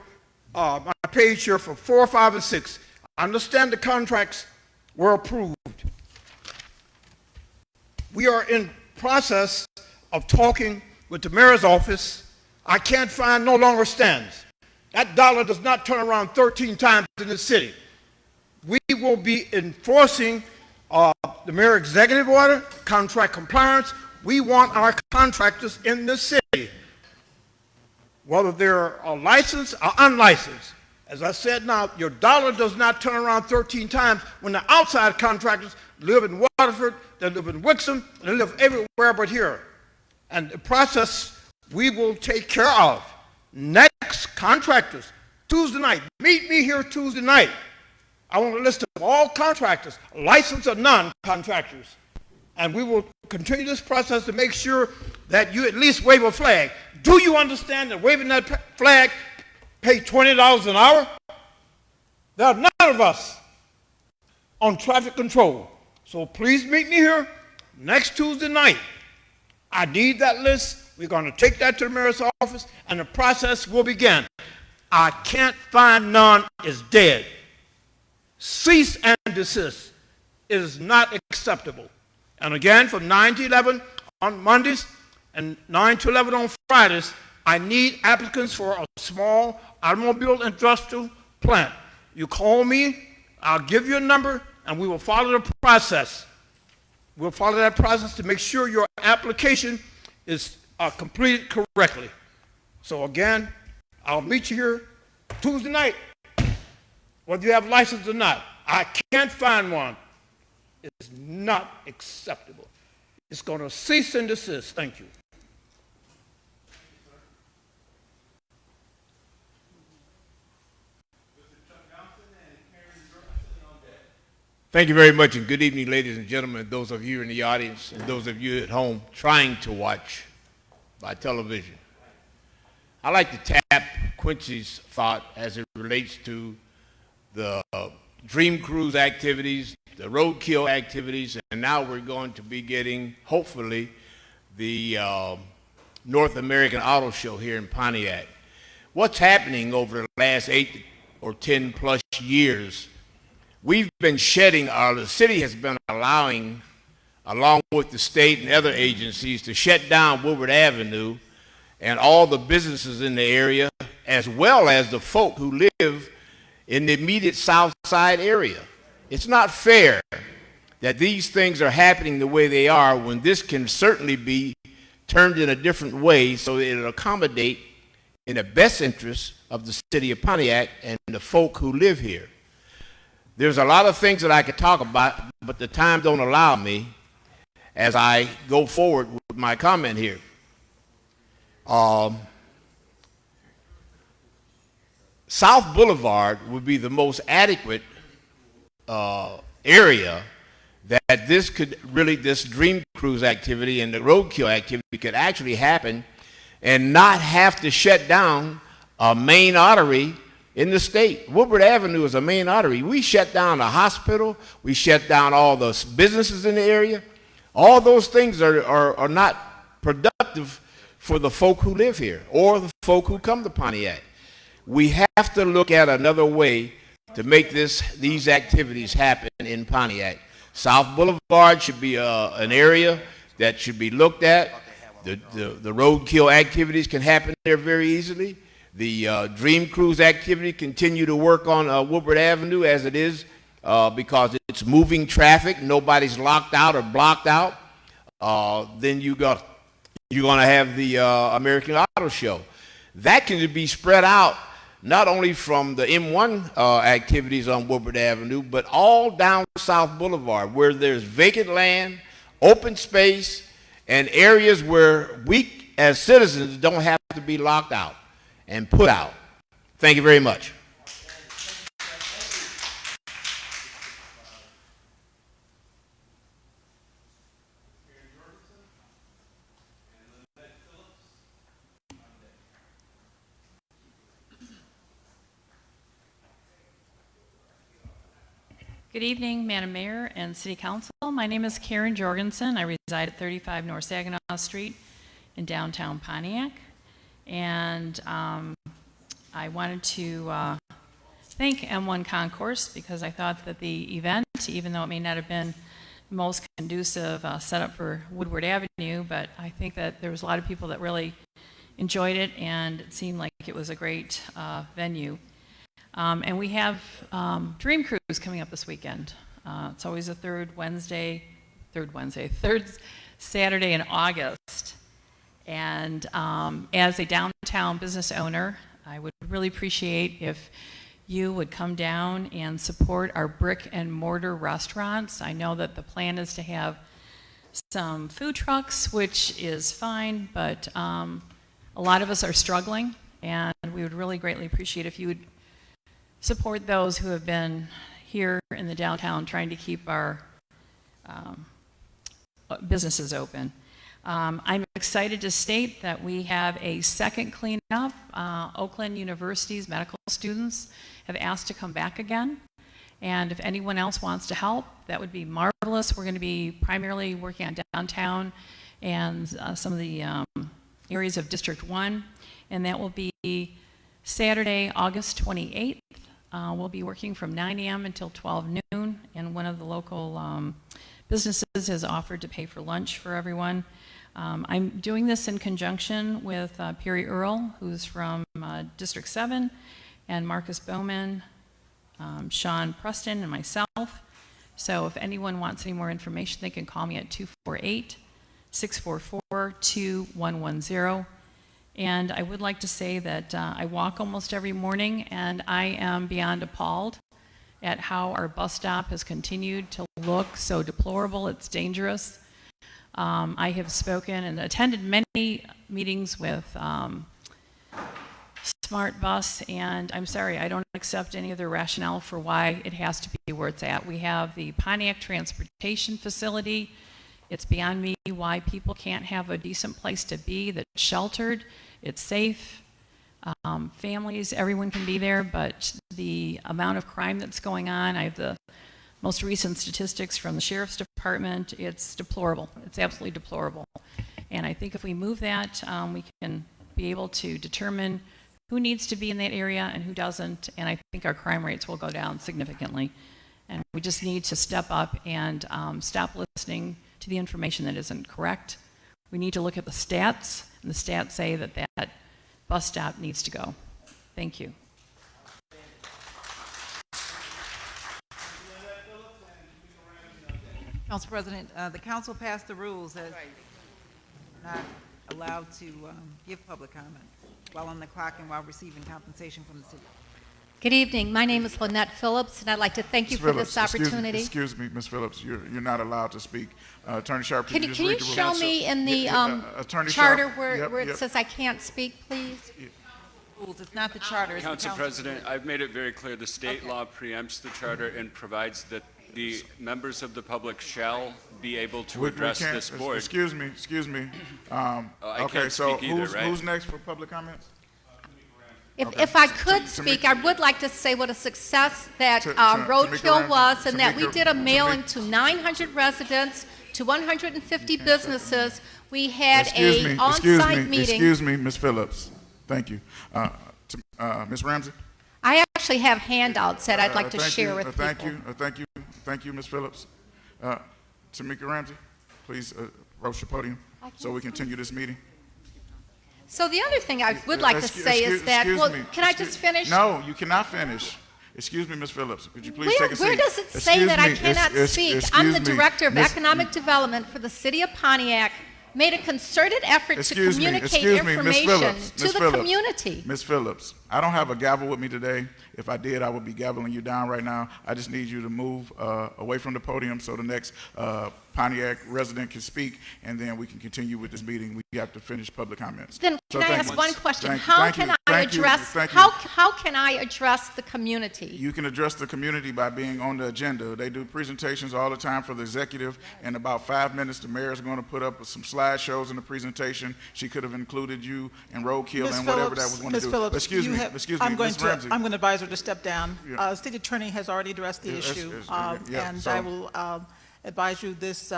my page here for 4, 5, and 6. I understand the contracts were approved. We are in process of talking with the mayor's office. I can't find no longer stands. That dollar does not turn around 13 times in the city. We will be enforcing the mayor executive order, contract compliance. We want our contractors in the city, whether they're licensed or unlicensed. As I said now, your dollar does not turn around 13 times when the outside contractors live in Waterford, they live in Wixom, they live everywhere but here. And the process we will take care of. Next, contractors, Tuesday night. Meet me here Tuesday night. I want a list of all contractors, licensed or non-contractors. And we will continue this process to make sure that you at least wave a flag. Do you understand that waving that flag pay $20 an hour? There are none of us on traffic control. So please meet me here next Tuesday night. I need that list. We're going to take that to the mayor's office, and the process will begin. I can't find none. It's dead. Cease and desist. It is not acceptable. And again, from 9 to 11 on Mondays and 9 to 11 on Fridays, I need applicants for a small automobile industrial plant. You call me, I'll give you a number, and we will follow the process. We'll follow that process to make sure your application is completed correctly. So again, I'll meet you here Tuesday night, whether you have a license or not. I can't find one. It's not acceptable. It's going to cease and desist. Thank you. Thank you very much, and good evening, ladies and gentlemen, those of you in the audience and those of you at home trying to watch by television. I'd like to tap Quincy's thought as it relates to the Dream Cruise activities, the roadkill activities, and now we're going to be getting, hopefully, the North American Auto Show here in Pontiac. What's happening over the last 8 or 10 plus years, we've been shedding, the city has been allowing, along with the state and other agencies, to shut down Woodward Avenue and all the businesses in the area, as well as the folk who live in the immediate south side area. It's not fair that these things are happening the way they are when this can certainly be turned in a different way so that it'll accommodate in the best interest of the city of Pontiac and the folk who live here. There's a lot of things that I could talk about, but the time don't allow me as I go forward with my comment here. South Boulevard would be the most adequate area that this could really, this Dream Cruise activity and the roadkill activity could actually happen and not have to shut down a main artery in the state. Woodward Avenue is a main artery. We shut down the hospital. We shut down all the businesses in the area. All those things are not productive for the folk who live here or the folk who come to Pontiac. We have to look at another way to make these activities happen in Pontiac. South Boulevard should be an area that should be looked at. The roadkill activities can happen there very easily. The Dream Cruise activity continue to work on Woodward Avenue as it is because it's moving traffic. Nobody's locked out or blocked out. Then you're going to have the American Auto Show. That can be spread out not only from the M1 activities on Woodward Avenue, but all down South Boulevard where there's vacant land, open space, and areas where we as citizens don't have to be locked out and put out. Thank you very much. Good evening, Madam Mayor and City Council. My name is Karen Jorgensen. I reside at 35 North Saginaw Street in downtown Pontiac. And I wanted to thank M1 Concourse because I thought that the event, even though it may not have been the most conducive setup for Woodward Avenue, but I think that there was a lot of people that really enjoyed it and it seemed like it was a great venue. And we have Dream Cruise coming up this weekend. It's always the third Saturday in August. And as a downtown business owner, I would really appreciate if you would come down and support our brick and mortar restaurants. I know that the plan is to have some food trucks, which is fine, but a lot of us are struggling, and we would really greatly appreciate if you would support those who have been here in the downtown trying to keep our businesses open. I'm excited to state that we have a second cleanup. Oakland University's medical students have asked to come back again. And if anyone else wants to help, that would be marvelous. We're going to be primarily working on downtown and some of the areas of District 1. And that will be Saturday, August 28th. We'll be working from 9 a.m. until 12 noon. And one of the local businesses has offered to pay for lunch for everyone. I'm doing this in conjunction with Perry Earl, who's from District 7, and Marcus Bowman, Sean Preston, and myself. So if anyone wants any more information, they can call me at 248-644-2110. And I would like to say that I walk almost every morning, and I am beyond appalled at how our bus stop has continued to look so deplorable. It's dangerous. I have spoken and attended many meetings with Smart Bus, and I'm sorry, I don't accept any of their rationale for why it has to be where it's at. We have the Pontiac Transportation Facility. It's beyond me why people can't have a decent place to be that's sheltered, it's safe, families, everyone can be there, but the amount of crime that's going on, I have the most recent statistics from the Sheriff's Department, it's deplorable. It's absolutely deplorable. And I think if we move that, we can be able to determine who needs to be in that area and who doesn't, and I think our crime rates will go down significantly. And we just need to step up and stop listening to the information that isn't correct. We need to look at the stats, and the stats say that that bus stop needs to go. Thank you. Council President, the council passed the rules that not allowed to give public comment while on the clock and while receiving compensation from the city. Good evening. My name is Lynette Phillips, and I'd like to thank you for this opportunity. Excuse me, Ms. Phillips, you're not allowed to speak. Attorney Sharp, Can just you read the rules? show me in the Attorney charter Sharp, where it yep. says I can't speak, please? Rules, it's not the charter, it's the Council council. President, I've made it very clear the state law preempts the charter and provides that The members of the public shall be able to We address can't- this board. Excuse me. I Okay, can't so speak either, right? who's next for public comments? If I could speak, I would like to say what a success that Tamika Roadkill Ramsey. was, and that we Tamika- did a mailing Tamika- to 900 residents, to 150 businesses. We had Excuse a me, on-site meeting. Excuse me, Ms. Phillips. Thank you. Ms. Ramsey? I actually have handouts that I'd like to Thank share you, with people. Thank you, Ms. Phillips. Tamika Ramsey, please approach the podium so we continue this meeting. So the other thing I would like to say is that, Excuse well, me. can I just finish? No, you cannot finish. Excuse me, Ms. Phillips, could you please take a seat? Where does it say Excuse that I me, cannot speak? excuse I'm the me, Director of Miss- Economic Development for the City of Pontiac, made a concerted effort to Excuse me, communicate excuse me, Ms. information Phillips, to Ms. the Phillips, community. Ms. Phillips, I don't have a gavel with me today. If I did, I would be gaveling you down right now. I just need you to move away from the podium so the next Pontiac resident can speak, and then we can continue with this meeting. We have to finish public comments. Then So can I thank ask you. one question? Thank you, How thank you, can I thank you, address, thank you. how can I address the community? You can address the community by being on the agenda. They do presentations all the time for the executive. In about 5 minutes, the mayor is going to put up some slideshows in the presentation. She could have included you and roadkill Ms. and whatever that was going to Ms. do. Phillips, Excuse me, I'm going Ms. Ramsey. I'm going to advise her to step down. Yeah. City Attorney has already addressed the Yeah, issue, yeah, and so- I will advise you this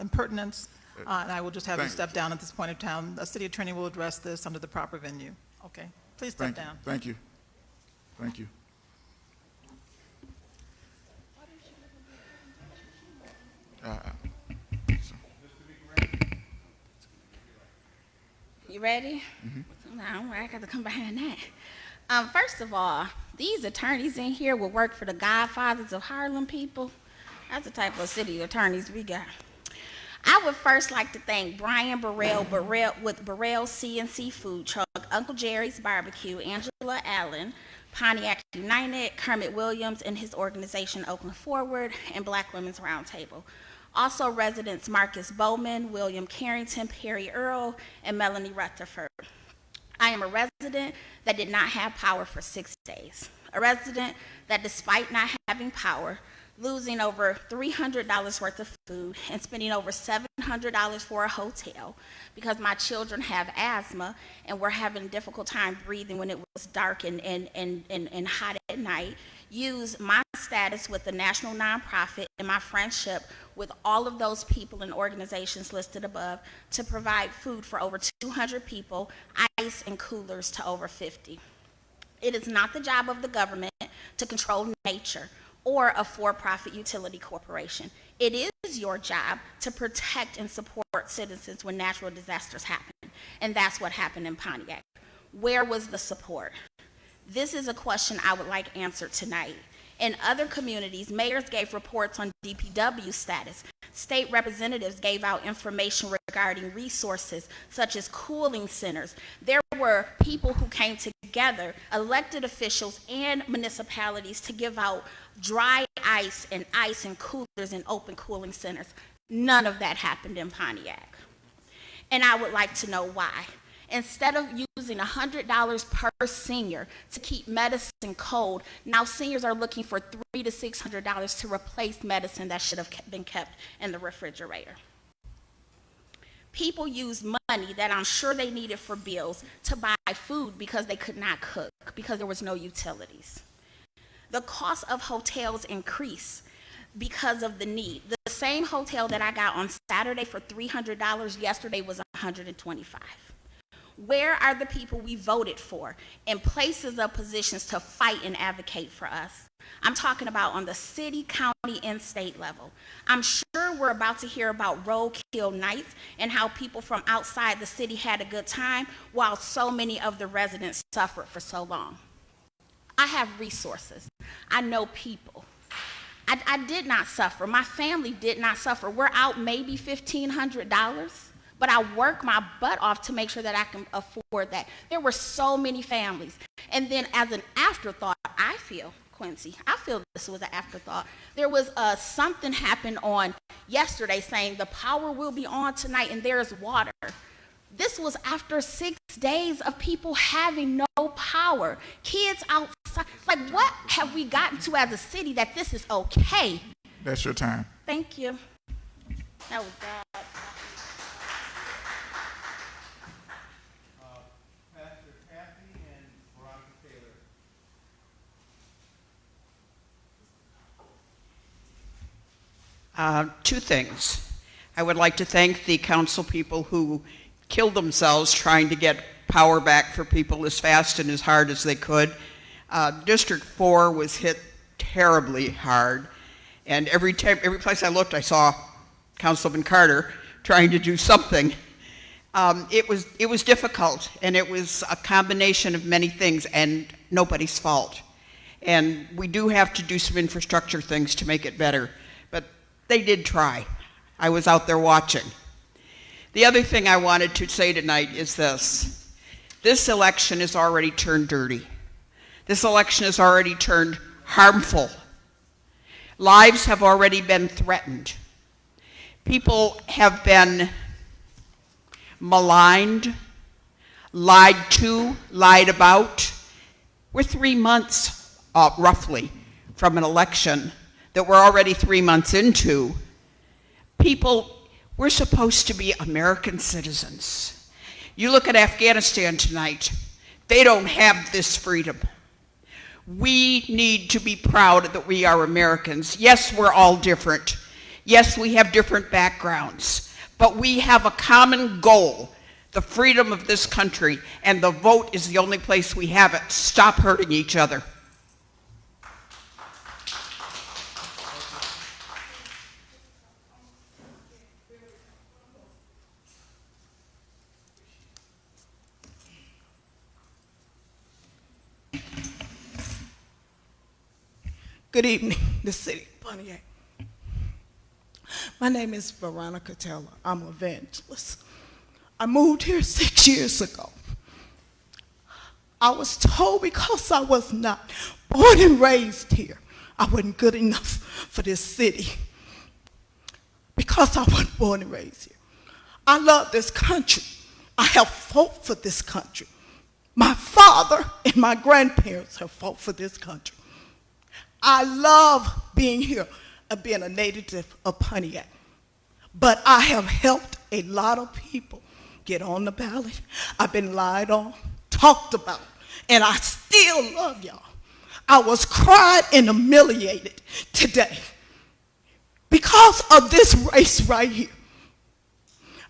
impertinence, and I will just have you Thank- step down at this point in time. The City Attorney will address this under the proper venue. Okay? Please step down. Thank you. Thank you. You ready? No, I got to come behind that. First of all, these attorneys in here will work for the godfathers of Harlem people. That's the type of city attorneys we got. I would first like to thank Brian Burrell with Burrell CNC Food Truck, Uncle Jerry's Barbecue, Angela Allen, Pontiac United, Kermit Williams and his organization Oakland Forward, and Black Women's Roundtable. Also residents Marcus Bowman, William Carrington, Perry Earl, and Melanie Rutherford. I am a resident that did not have power for 6 days. A resident that despite not having power, losing over $300 worth of food and spending over $700 for a hotel because my children have asthma and were having a difficult time breathing when it was dark and hot at night, use my status with the national nonprofit and my friendship with all of those people and organizations listed above to provide food for over 200 people, ice and coolers to over 50. It is not the job of the government to control nature or a for-profit utility corporation. It is your job to protect and support citizens when natural disasters happen, and that's what happened in Pontiac. Where was the support? This is a question I would like answered tonight. In other communities, mayors gave reports on DPW status. State representatives gave out information regarding resources such as cooling centers. There were people who came together, elected officials and municipalities, to give out dry ice and coolers and open cooling centers. None of that happened in Pontiac. And I would like to know why. Instead of using $100 per senior to keep medicine cold, now seniors are looking for $300 to $600 to replace medicine that should have been kept in the refrigerator. People use money that I'm sure they needed for bills to buy food because they could not cook, because there was no utilities. The cost of hotels increased because of the need. The same hotel that I got on Saturday for $300 yesterday was $125. Where are the people we voted for in places of positions to fight and advocate for us? I'm talking about on the city, county, and state level. I'm sure we're about to hear about roadkill nights and how people from outside the city had a good time while so many of the residents suffered for so long. I have resources. I know people. I did not suffer. My family did not suffer. We're out maybe $1,500. But I work my butt off to make sure that I can afford that. There were so many families. And then as an afterthought, I feel, Quincy, I feel this was an afterthought. There was something happened on yesterday saying the power will be on tonight and there's water. This was after 6 days of people having no power. Kids out Like, what have we gotten to as a city that this is okay? That's your time. Thank you. That was God. Pastor Kathy and Veronica Taylor. Two things. I would like to thank the council people who killed themselves trying to get power back for people as fast and as hard as they could. District 4 was hit terribly hard, and every place I looked, I saw Councilman Carter trying to do something. It was difficult, and it was a combination of many things, and nobody's fault. And we do have to do some infrastructure things to make it better, but they did try. I was out there watching. The other thing I wanted to say tonight is this. This election has already turned dirty. This election has already turned harmful. Lives have already been threatened. People have been maligned, lied to, lied about. We're 3 months, roughly, from an election that we're already 3 months into. People, we're supposed to be American citizens. You look at Afghanistan tonight, they don't have this freedom. We need to be proud that we are Americans. Yes, we're all different. Yes, we have different backgrounds, but we have a common goal, the freedom of this country, and the vote is the only place we have it. Stop hurting each other. Good evening, the city of Pontiac. My name is Veronica Taylor. I'm an evangelist. I moved here 6 years ago. I was told because I was not born and raised here, I wasn't good enough for this city. Because I wasn't born and raised here. I love this country. I have fought for this country. My father and my grandparents have fought for this country. I love being here and being a native of Pontiac. But I have helped a lot of people get on the ballot. I've been lied on, talked about, and I still love y'all. I was cried and humiliated today because of this race right here.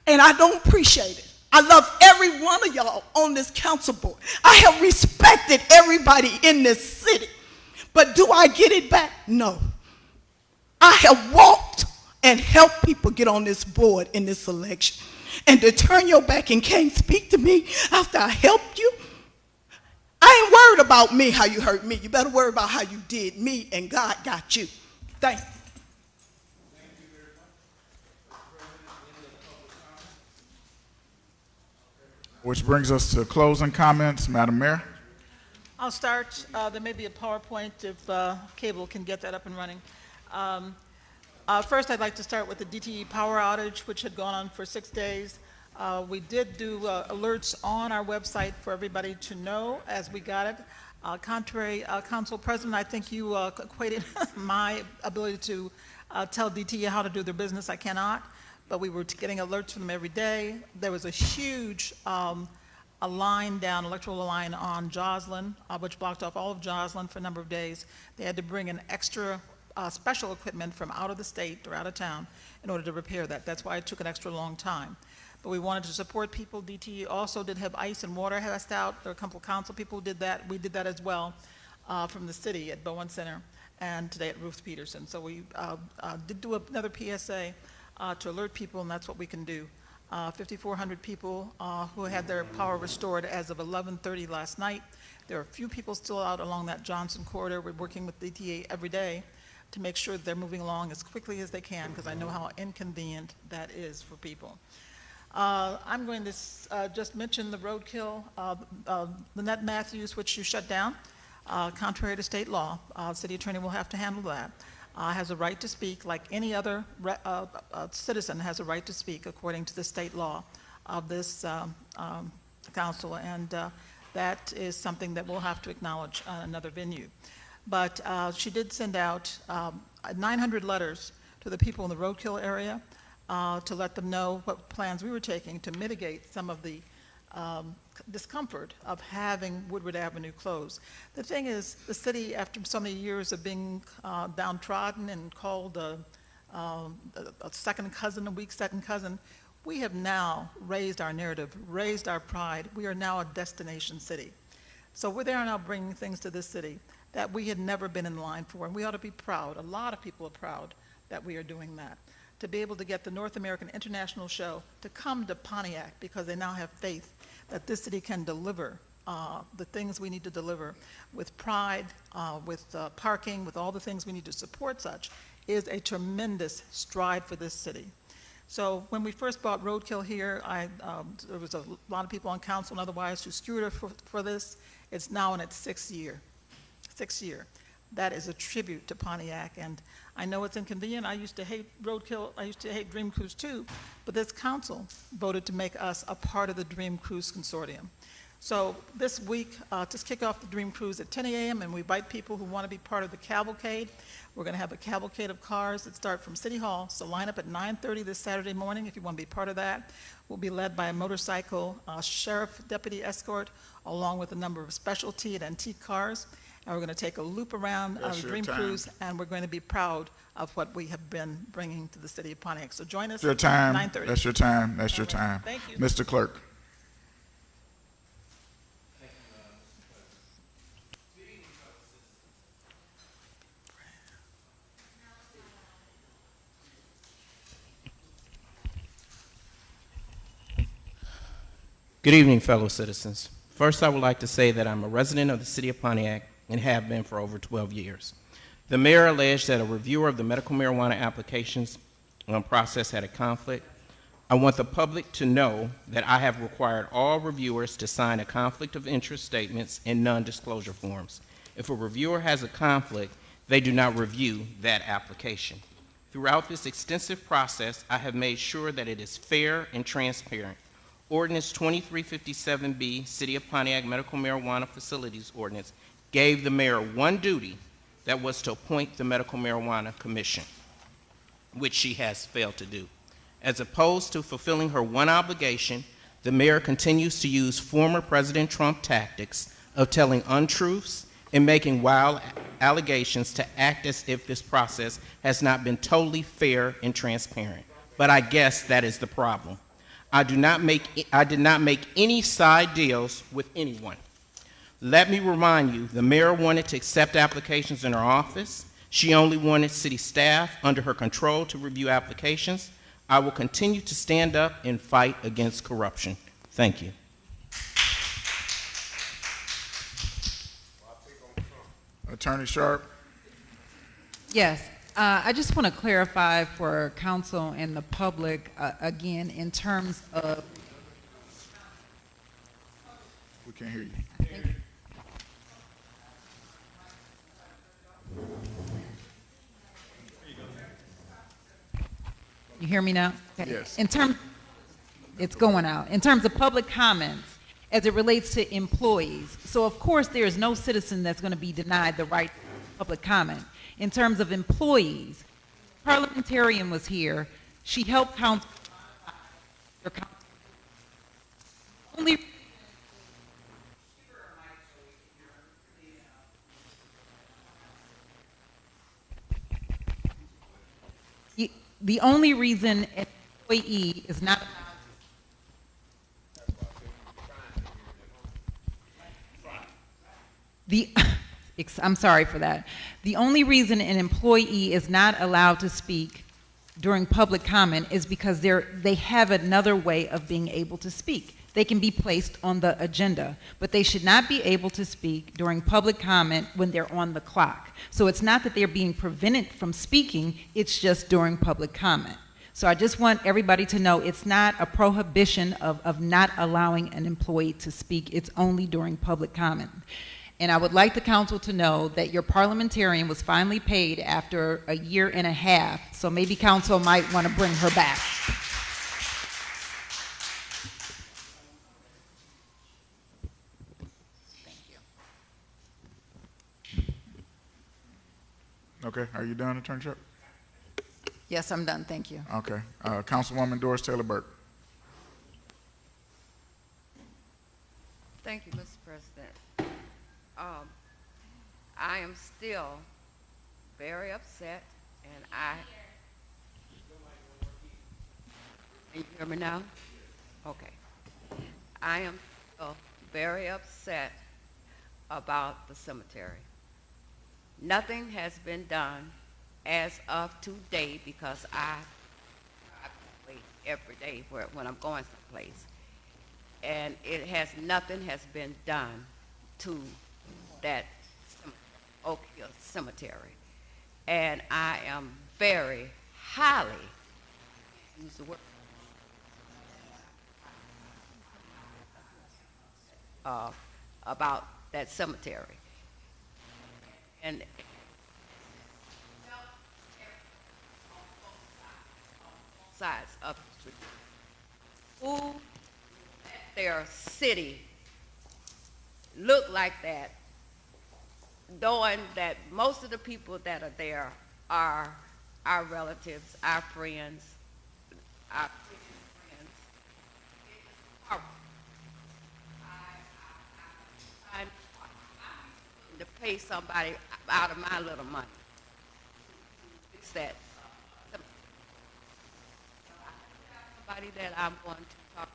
And I don't appreciate it. I love every one of y'all on this council board. I have respected everybody in this city. But do I get it back? No. I have walked and helped people get on this board in this election. And to turn your back and can't speak to me after I helped you, I ain't worried about me, how you hurt me. You better worry about how you did me, and God got you. Thank you. Which brings us to closing comments. Madam Mayor. I'll start. There may be a PowerPoint if cable can get that up and running. First, I'd like to start with the DTE power outage, which had gone on for 6 days. We did do alerts on our website for everybody to know as we got it. Contrary, Council President, I think you equated my ability to tell DTE how to do their business. I cannot, but we were getting alerts from them every day. There was a huge a line down, electrical line on Joslin, which blocked off all of Joslin for a number of days. They had to bring in extra special equipment from out of the state or out of town in order to repair that. That's why it took an extra long time. But we wanted to support people. DTE also did have ice and water passed out. There were a couple of council people who did that. We did that as well from the city at Bowen Center and today at Ruth Peterson. So we did do another PSA to alert people, and that's what we can do. 5,400 people who had their power restored as of 11:30 last night. There are a few people still out along that Johnson corridor. We're working with DTA every day to make sure that they're moving along as quickly as they can, because I know how inconvenient that is for people. I'm going to just mention the roadkill, Lynette Matthews, which you shut down, contrary to state law. City attorney will have to handle that. Has a right to speak like any other citizen has a right to speak according to the state law of this council. And that is something that we'll have to acknowledge on another venue. But she did send out 900 letters to the people in the roadkill area to let them know what plans we were taking to mitigate some of the discomfort of having Woodward Avenue closed. The thing is, the city, after so many years of being downtrodden and called a second cousin, a weak second cousin, we have now raised our narrative, raised our pride. We are now a destination city. So we're there now bringing things to this city that we had never been in line for, and we ought to be proud. A lot of people are proud that we are doing that. To be able to get the North American International Show to come to Pontiac because they now have faith that this city can deliver the things we need to deliver with pride, with parking, with all the things we need to support such, is a tremendous stride for this city. So when we first brought roadkill here, there was a lot of people on council and otherwise who stewarded for this. It's now in its sixth year. That is a tribute to Pontiac, and I know it's inconvenient. I used to hate roadkill. I used to hate Dream Cruise too, but this council voted to make us a part of the Dream Cruise Consortium. So this week, to kick off the Dream Cruise at 10 a.m., and we invite people who want to be part of the cavalcade. We're going to have a cavalcade of cars that start from City Hall, so line up at 9:30 this Saturday morning if you want to be part of that. We'll be led by a motorcycle sheriff deputy escort, along with a number of specialty and antique cars. And we're going to take a loop around the Dream Cruise, and we're going to be proud of what we have been bringing to the city of Pontiac. So join us Your at time. 9:30. That's your time. That's your time. Thank you. Mr. Clerk. Good evening, fellow citizens. First, I would like to say that I'm a resident of the city of Pontiac and have been for over 12 years. The mayor alleged that a reviewer of the medical marijuana applications process had a conflict. I want the public to know that I have required all reviewers to sign a conflict of interest statements and non-disclosure forms. If a reviewer has a conflict, they do not review that application. Throughout this extensive process, I have made sure that it is fair and transparent. Ordinance 2357B, City of Pontiac Medical Marijuana Facilities Ordinance, gave the mayor one duty, that was to appoint the Medical Marijuana Commission, which she has failed to do. As opposed to fulfilling her one obligation, the mayor continues to use former President Trump tactics of telling untruths and making wild allegations to act as if this process has not been totally fair and transparent. But I guess that is the problem. I did not make any side deals with anyone. Let me remind you, the mayor wanted to accept applications in her office. She only wanted city staff under her control to review applications. I will continue to stand up and fight against corruption. Thank you. Attorney Sharp. Yes, I just want to clarify for council and the public, again, in terms of... We can't hear you. You hear me now? Okay. Yes. It's going out. In terms of public comments, as it relates to employees, so of course there is no citizen that's going to be denied the right to public comment. In terms of employees, parliamentarian was here. She helped counsel. The only reason an employee is not I'm sorry for that. The only reason an employee is not allowed to speak during public comment is because they have another way of being able to speak. They can be placed on the agenda, but they should not be able to speak during public comment when they're on the clock. So it's not that they're being prevented from speaking, it's just during public comment. So I just want everybody to know it's not a prohibition of not allowing an employee to speak, it's only during public comment. And I would like the council to know that your parliamentarian was finally paid after a year and a half, so maybe council might want to bring her back. Okay, are you done, Attorney Sharp? Yes, I'm done, thank you. Okay, Councilwoman Doris Taylor Burke. Thank you, Mr. President. I am still very upset, and can you hear me now? Okay. I am still very upset about the cemetery. Nothing has been done as of today because I wait every day when I'm going someplace. And nothing has been done to that Oak Hill Cemetery. And I am very highly, use the word, about that cemetery. And sides of the street. Who let their city look like that, knowing that most of the people that are there are our relatives, our friends, our friends. It's horrible. I'm to pay somebody out of my little money. Fix that. Somebody that I'm going to talk to.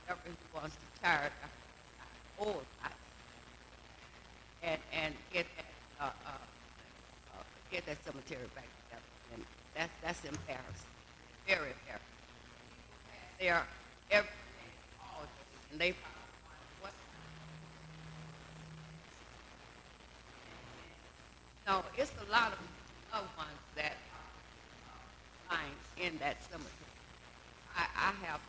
Whoever who wants to retire, old, and get that cemetery back together. And that's embarrassing. Very embarrassing. They are every all day, and they what? No, it's a lot of loved ones that are lying in that cemetery. I have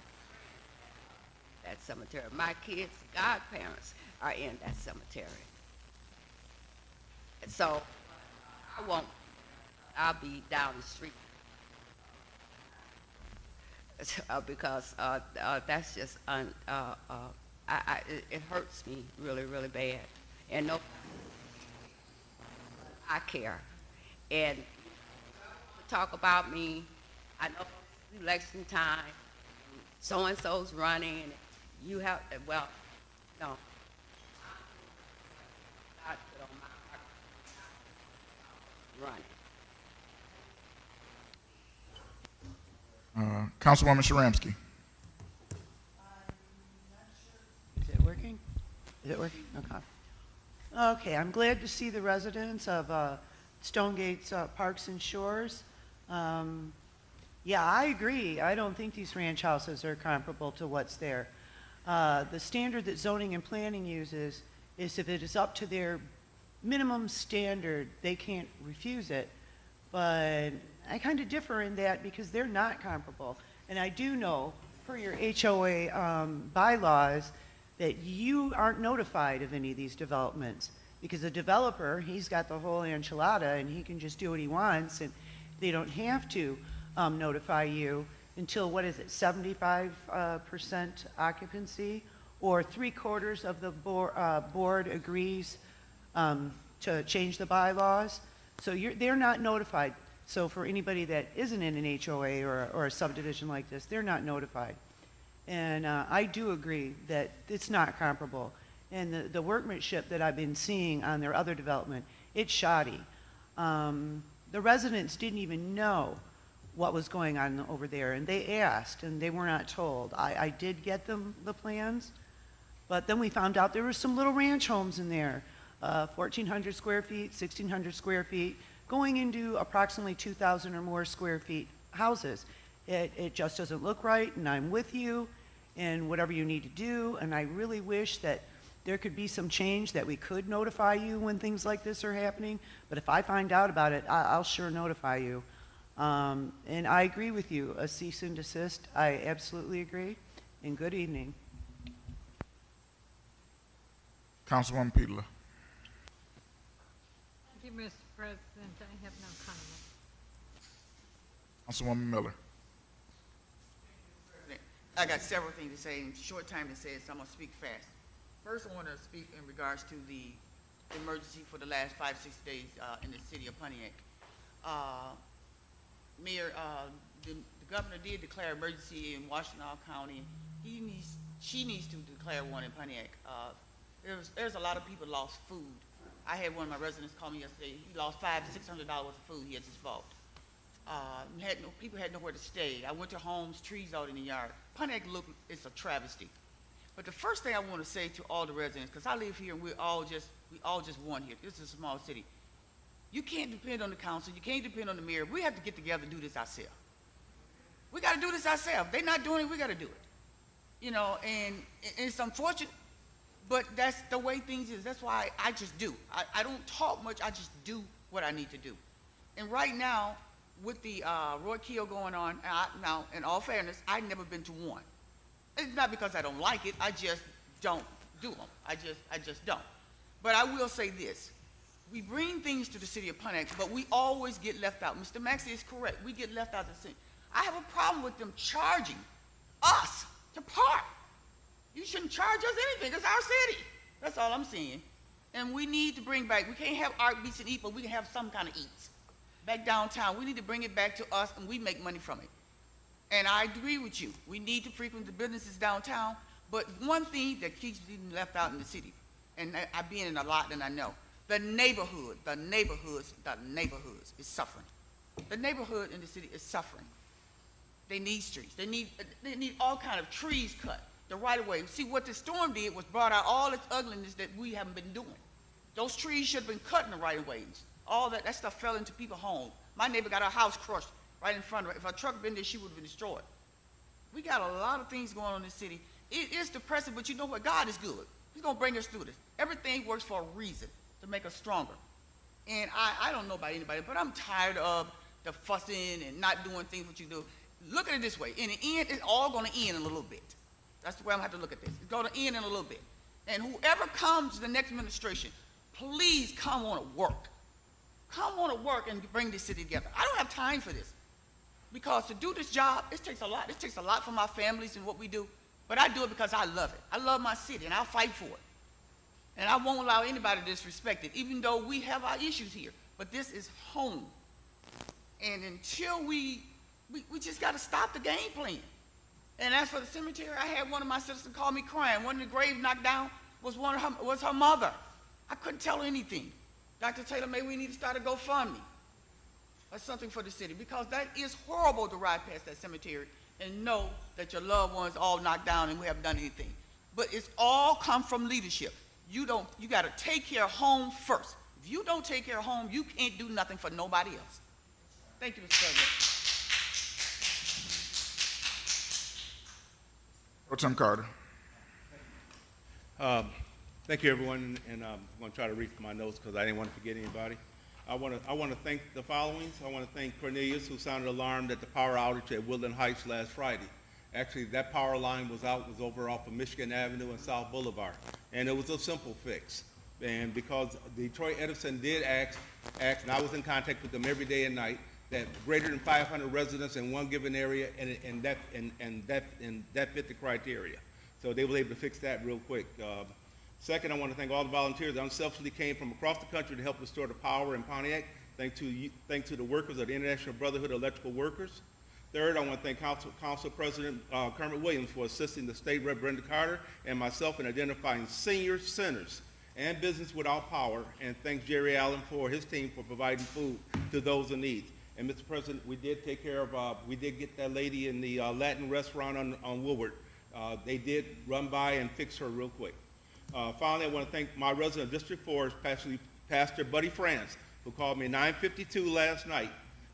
that cemetery. My kids' godparents are in that cemetery. And so I'll be down the street because that's just it hurts me really, really bad. And no, I care. And to talk about me, I know it's election time, so-and-so's running, and you have, well, no. I put on my running. Councilwoman Sharamsky. Is it working? Is it working? Okay. Okay, I'm glad to see the residents of Stonegate's Parks and Shores. Yeah, I agree. I don't think these ranch houses are comparable to what's there. The standard that zoning and planning uses is if it is up to their minimum standard, they can't refuse it. But I kind of differ in that because they're not comparable. And I do know, per your HOA bylaws, that you aren't notified of any of these developments. Because the developer, he's got the whole enchilada and he can just do what he wants and they don't have to notify you until, what is it, 75% occupancy? Or 3/4 of the board agrees to change the bylaws. So they're not notified. So for anybody that isn't in an HOA or a subdivision like this, they're not notified. And I do agree that it's not comparable. And the workmanship that I've been seeing on their other development, it's shoddy. The residents didn't even know what was going on over there, and they asked, and they were not told. I did get them the plans, but then we found out there were some little ranch homes in there, 1,400 square feet, 1,600 square feet, going into approximately 2,000 or more square feet houses. It just doesn't look right, and I'm with you in whatever you need to do, and I really wish that there could be some change that we could notify you when things like this are happening, but if I find out about it, I'll sure notify you. And I agree with you, a cease and desist, I absolutely agree, and good evening. Councilwoman Pedala. Thank you, Mr. President. I have no comment. Councilwoman Miller. I got several things to say, in short time to say it, so I'm gonna speak fast. First, I want to speak in regards to the emergency for the last 5-6 days in the city of Pontiac. Mayor, the governor did declare emergency in Washington County. She needs to declare one in Pontiac. There's a lot of people lost food. I had one of my residents call me yesterday. He lost $500 to $600 worth of food. He has his fault. People had nowhere to stay. I went to homes, trees out in the yard. Pontiac it's a travesty. But the first thing I want to say to all the residents, because I live here and we all just one here. This is a small city. You can't depend on the council. You can't depend on the mayor. We have to get together and do this ourselves. We got to do this ourselves. They're not doing it. We got to do it. You know, and it's unfortunate, but that's the way things is. That's why I just do. I don't talk much. I just do what I need to do. And right now, with the Roy Kill going on, now, in all fairness, I've never been to one. It's not because I don't like it. I just don't do them. I just don't. But I will say this. We bring things to the city of Pontiac, but we always get left out. Mr. Maxey is correct. We get left out of the city. I have a problem with them charging us to park. You shouldn't charge us anything. It's our city. That's all I'm saying. And we need to bring back, we can't have art, beats, and eat, but we can have some kind of eats. Back downtown, we need to bring it back to us, and we make money from it. And I agree with you. We need to frequent the businesses downtown, but one thing that keeps being left out in the city, and I've been in a lot and I know, the neighborhoods is suffering. The neighborhood in the city is suffering. They need streets. They need all kind of trees cut, the right of way. See, what the storm did was brought out all its ugliness that we haven't been doing. Those trees should have been cut in the right of ways. All that stuff fell into people's homes. My neighbor got her house crushed right in front of her. If a truck had been there, she would have been destroyed. We got a lot of things going on in this city. It is depressing, but you know what? God is good. He's going to bring us through this. Everything works for a reason, to make us stronger. And I don't know about anybody, but I'm tired of the fussing and not doing things what you do. Look at it this way. In the end, it's all going to end in a little bit. That's the way I'm going to have to look at this. It's going to end in a little bit. And whoever comes to the next administration, please come on to work. Come on to work and bring this city together. I don't have time for this. Because to do this job, it takes a lot. It takes a lot from our families and what we do. But I do it because I love it. I love my city, and I'll fight for it. And I won't allow anybody to disrespect it, even though we have our issues here. But this is home. And until we just got to stop the game plan. And as for the cemetery, I had one of my citizens call me crying. One of the graves knocked down was her mother. I couldn't tell her anything. Dr. Taylor, maybe we need to start a GoFundMe or something for the city, because that is horrible to ride past that cemetery and know that your loved ones all knocked down and we haven't done anything. But it's all come from leadership. You got to take care of home first. If you don't take care of home, you can't do nothing for nobody else. Thank you, Mr. President. Pro Tem Carter. Thank you, everyone, and I'm going to try to read from my notes because I didn't want to forget anybody. I want to thank the following. I want to thank Cornelius, who sounded alarmed at the power outage at Woodland Heights last Friday. Actually, that power line was over off of Michigan Avenue and South Boulevard, and it was a simple fix. And because Detroit Edison did ask, and I was in contact with them every day and night, that greater than 500 residents in one given area, and that fit the criteria. So they were able to fix that real quick. Second, I want to thank all the volunteers that unselfishly came from across the country to help restore the power in Pontiac. Thanks to the workers of the International Brotherhood of Electrical Workers. Third, I want to thank Council President Kermit Williams for assisting the State Rep Brenda Carter and myself in identifying senior centers and business without power, and thank Jerry Allen for his team for providing food to those in need. And Mr. President, we did take care of, we did get that lady in the Latin restaurant on Woodward. They did run by and fix her real quick. Finally, I want to thank my resident of District 4, Pastor Buddy France, who called me 9:52 last night,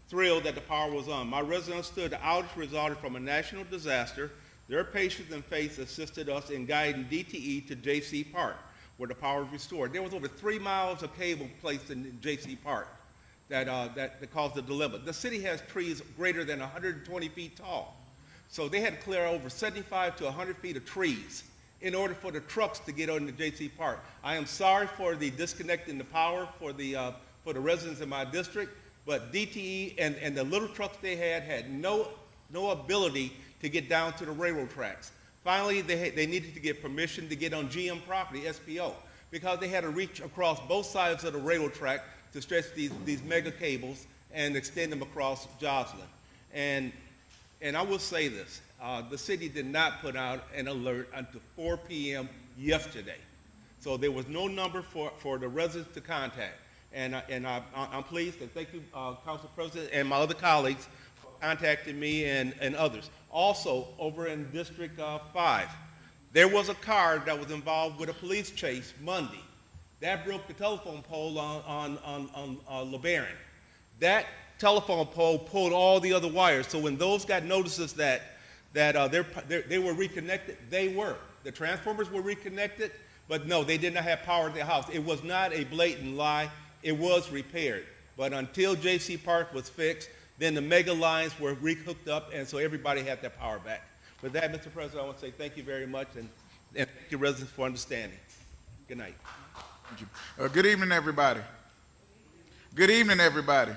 thrilled that the power was on. My residents stood the outage resulted from a national disaster. Their patience and faith assisted us in guiding DTE to J.C. Park, where the power was restored. There was over 3 miles of cable placed in J.C. Park that caused the dilemma. The city has trees greater than 120 feet tall, so they had to clear over 75 to 100 feet of trees in order for the trucks to get on the J.C. Park. I am sorry for the disconnecting the power for the residents in my district, but DTE and the little trucks they had no ability to get down to the railroad tracks. Finally, they needed to get permission to get on GM property, SPO, because they had to reach across both sides of the railroad track to stretch these mega cables and extend them across Joslyn. And I will say this, the city did not put out an alert until 4 p.m. yesterday. So there was no number for the residents to contact. And I'm pleased, and thank you, Council President and my other colleagues for contacting me and others. Also, over in District 5, there was a car that was involved with a police chase Monday. That broke the telephone pole on LeBaron. That telephone pole pulled all the other wires. So when those got notices that they were reconnected, they were. The transformers were reconnected, but no, they did not have power at their house. It was not a blatant lie. It was repaired. But until J.C. Park was fixed, then the mega lines were rehooked up, and so everybody had their power back. With that, Mr. President, I want to say thank you very much, and thank you, residents, for understanding. Good night. Thank you. Good evening, everybody. Good evening, everybody.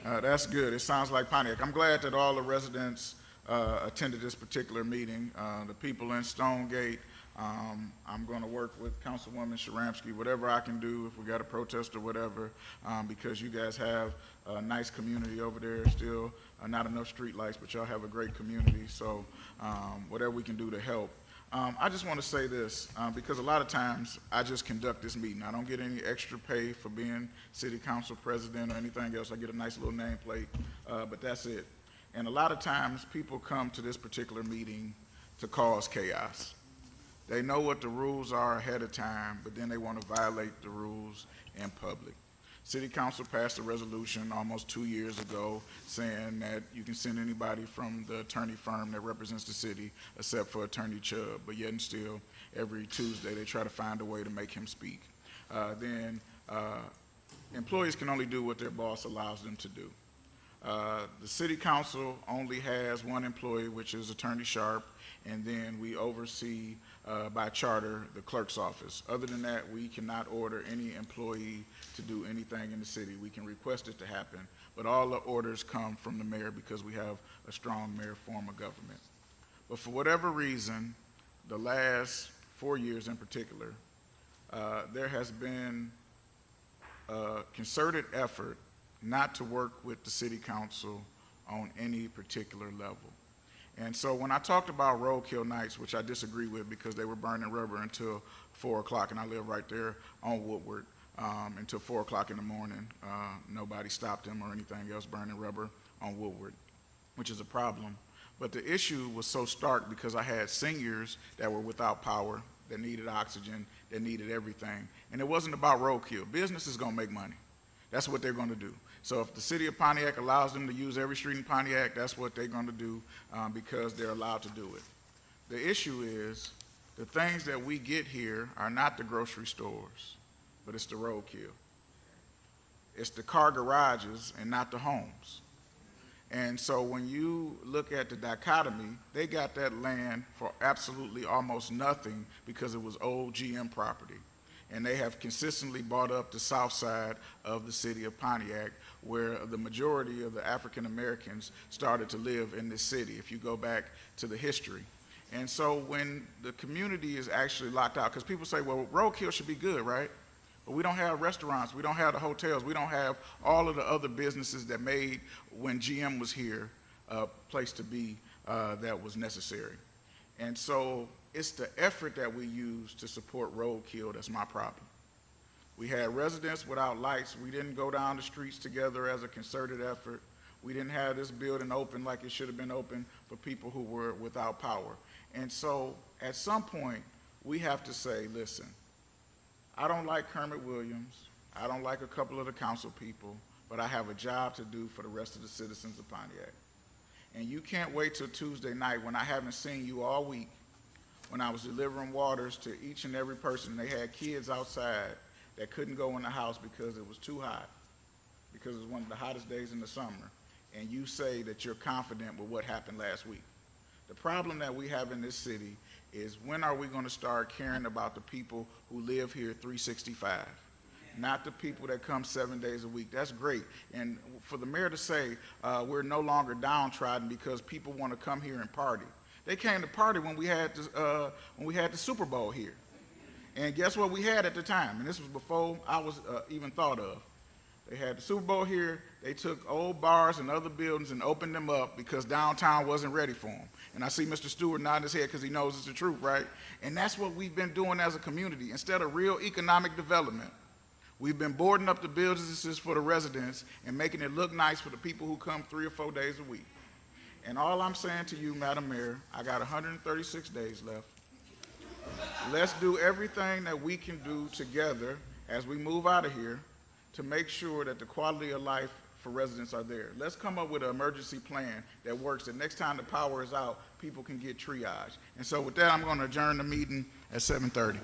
That's good. It sounds like Pontiac. I'm glad that all the residents attended this particular meeting. The people in Stonegate, I'm going to work with Councilwoman Sharamsky, whatever I can do, if we got a protest or whatever, because you guys have a nice community over there still. Not enough street lights, but y'all have a great community, so whatever we can do to help. I just want to say this, because a lot of times I just conduct this meeting. I don't get any extra pay for being city council president or anything else. I get a nice little nameplate, but that's it. And a lot of times people come to this particular meeting to cause chaos. They know what the rules are ahead of time, but then they want to violate the rules in public. City Council passed a resolution almost 2 years ago saying that you can send anybody from the attorney firm that represents the city except for Attorney Chubb, but yet and still, every Tuesday they try to find a way to make him speak. Employees can only do what their boss allows them to do. The City Council only has one employee, which is Attorney Sharp, and then we oversee by charter the clerk's office. Other than that, we cannot order any employee to do anything in the city. We can request it to happen, but all the orders come from the mayor because we have a strong mayor form of government. But for whatever reason, the last 4 years in particular, there has been a concerted effort not to work with the City Council on any particular level. And so when I talked about roadkill nights, which I disagree with because they were burning rubber until 4 o'clock, and I live right there on Woodward, until 4 o'clock in the morning. Nobody stopped them or anything else burning rubber on Woodward, which is a problem. But the issue was so stark because I had seniors that were without power, that needed oxygen, that needed everything. And it wasn't about roadkill. Business is going to make money. That's what they're going to do. So if the city of Pontiac allows them to use every street in Pontiac, that's what they're going to do because they're allowed to do it. The issue is the things that we get here are not the grocery stores, but it's the roadkill. It's the car garages and not the homes. And so when you look at the dichotomy, they got that land for absolutely almost nothing because it was old GM property. And they have consistently bought up the south side of the city of Pontiac, where the majority of the African Americans started to live in this city, if you go back to the history. And so when the community is actually locked out, because people say, well, roadkill should be good, right? But we don't have restaurants, we don't have the hotels, we don't have all of the other businesses that made, when GM was here, a place to be that was necessary. And so it's the effort that we use to support roadkill that's my problem. We had residents without lights. We didn't go down the streets together as a concerted effort. We didn't have this building open like it should have been open for people who were without power. And so at some point, we have to say, listen, I don't like Kermit Williams. I don't like a couple of the council people, but I have a job to do for the rest of the citizens of Pontiac. And you can't wait till Tuesday night when I haven't seen you all week, when I was delivering waters to each and every person. They had kids outside that couldn't go in the house because it was too hot, because it was one of the hottest days in the summer, and you say that you're confident with what happened last week. The problem that we have in this city is, when are we going to start caring about the people who live here 365? Not the people that come 7 days a week. That's great. And for the mayor to say we're no longer downtrodden because people want to come here and party. They came to party when we had the Super Bowl here. And guess what we had at the time? And this was before I was even thought of. They had the Super Bowl here. They took old bars and other buildings and opened them up because downtown wasn't ready for them. And I see Mr. Stewart nodding his head because he knows it's the truth, right? And that's what we've been doing as a community. Instead of real economic development, we've been boarding up the businesses for the residents and making it look nice for the people who come 3 or 4 days a week. And all I'm saying to you, Madam Mayor, I got 136 days left. Let's do everything that we can do together as we move out of here to make sure that the quality of life for residents are there. Let's come up with an emergency plan that works, that next time the power is out, people can get triage. And so with that, I'm going to adjourn the meeting at 7:30.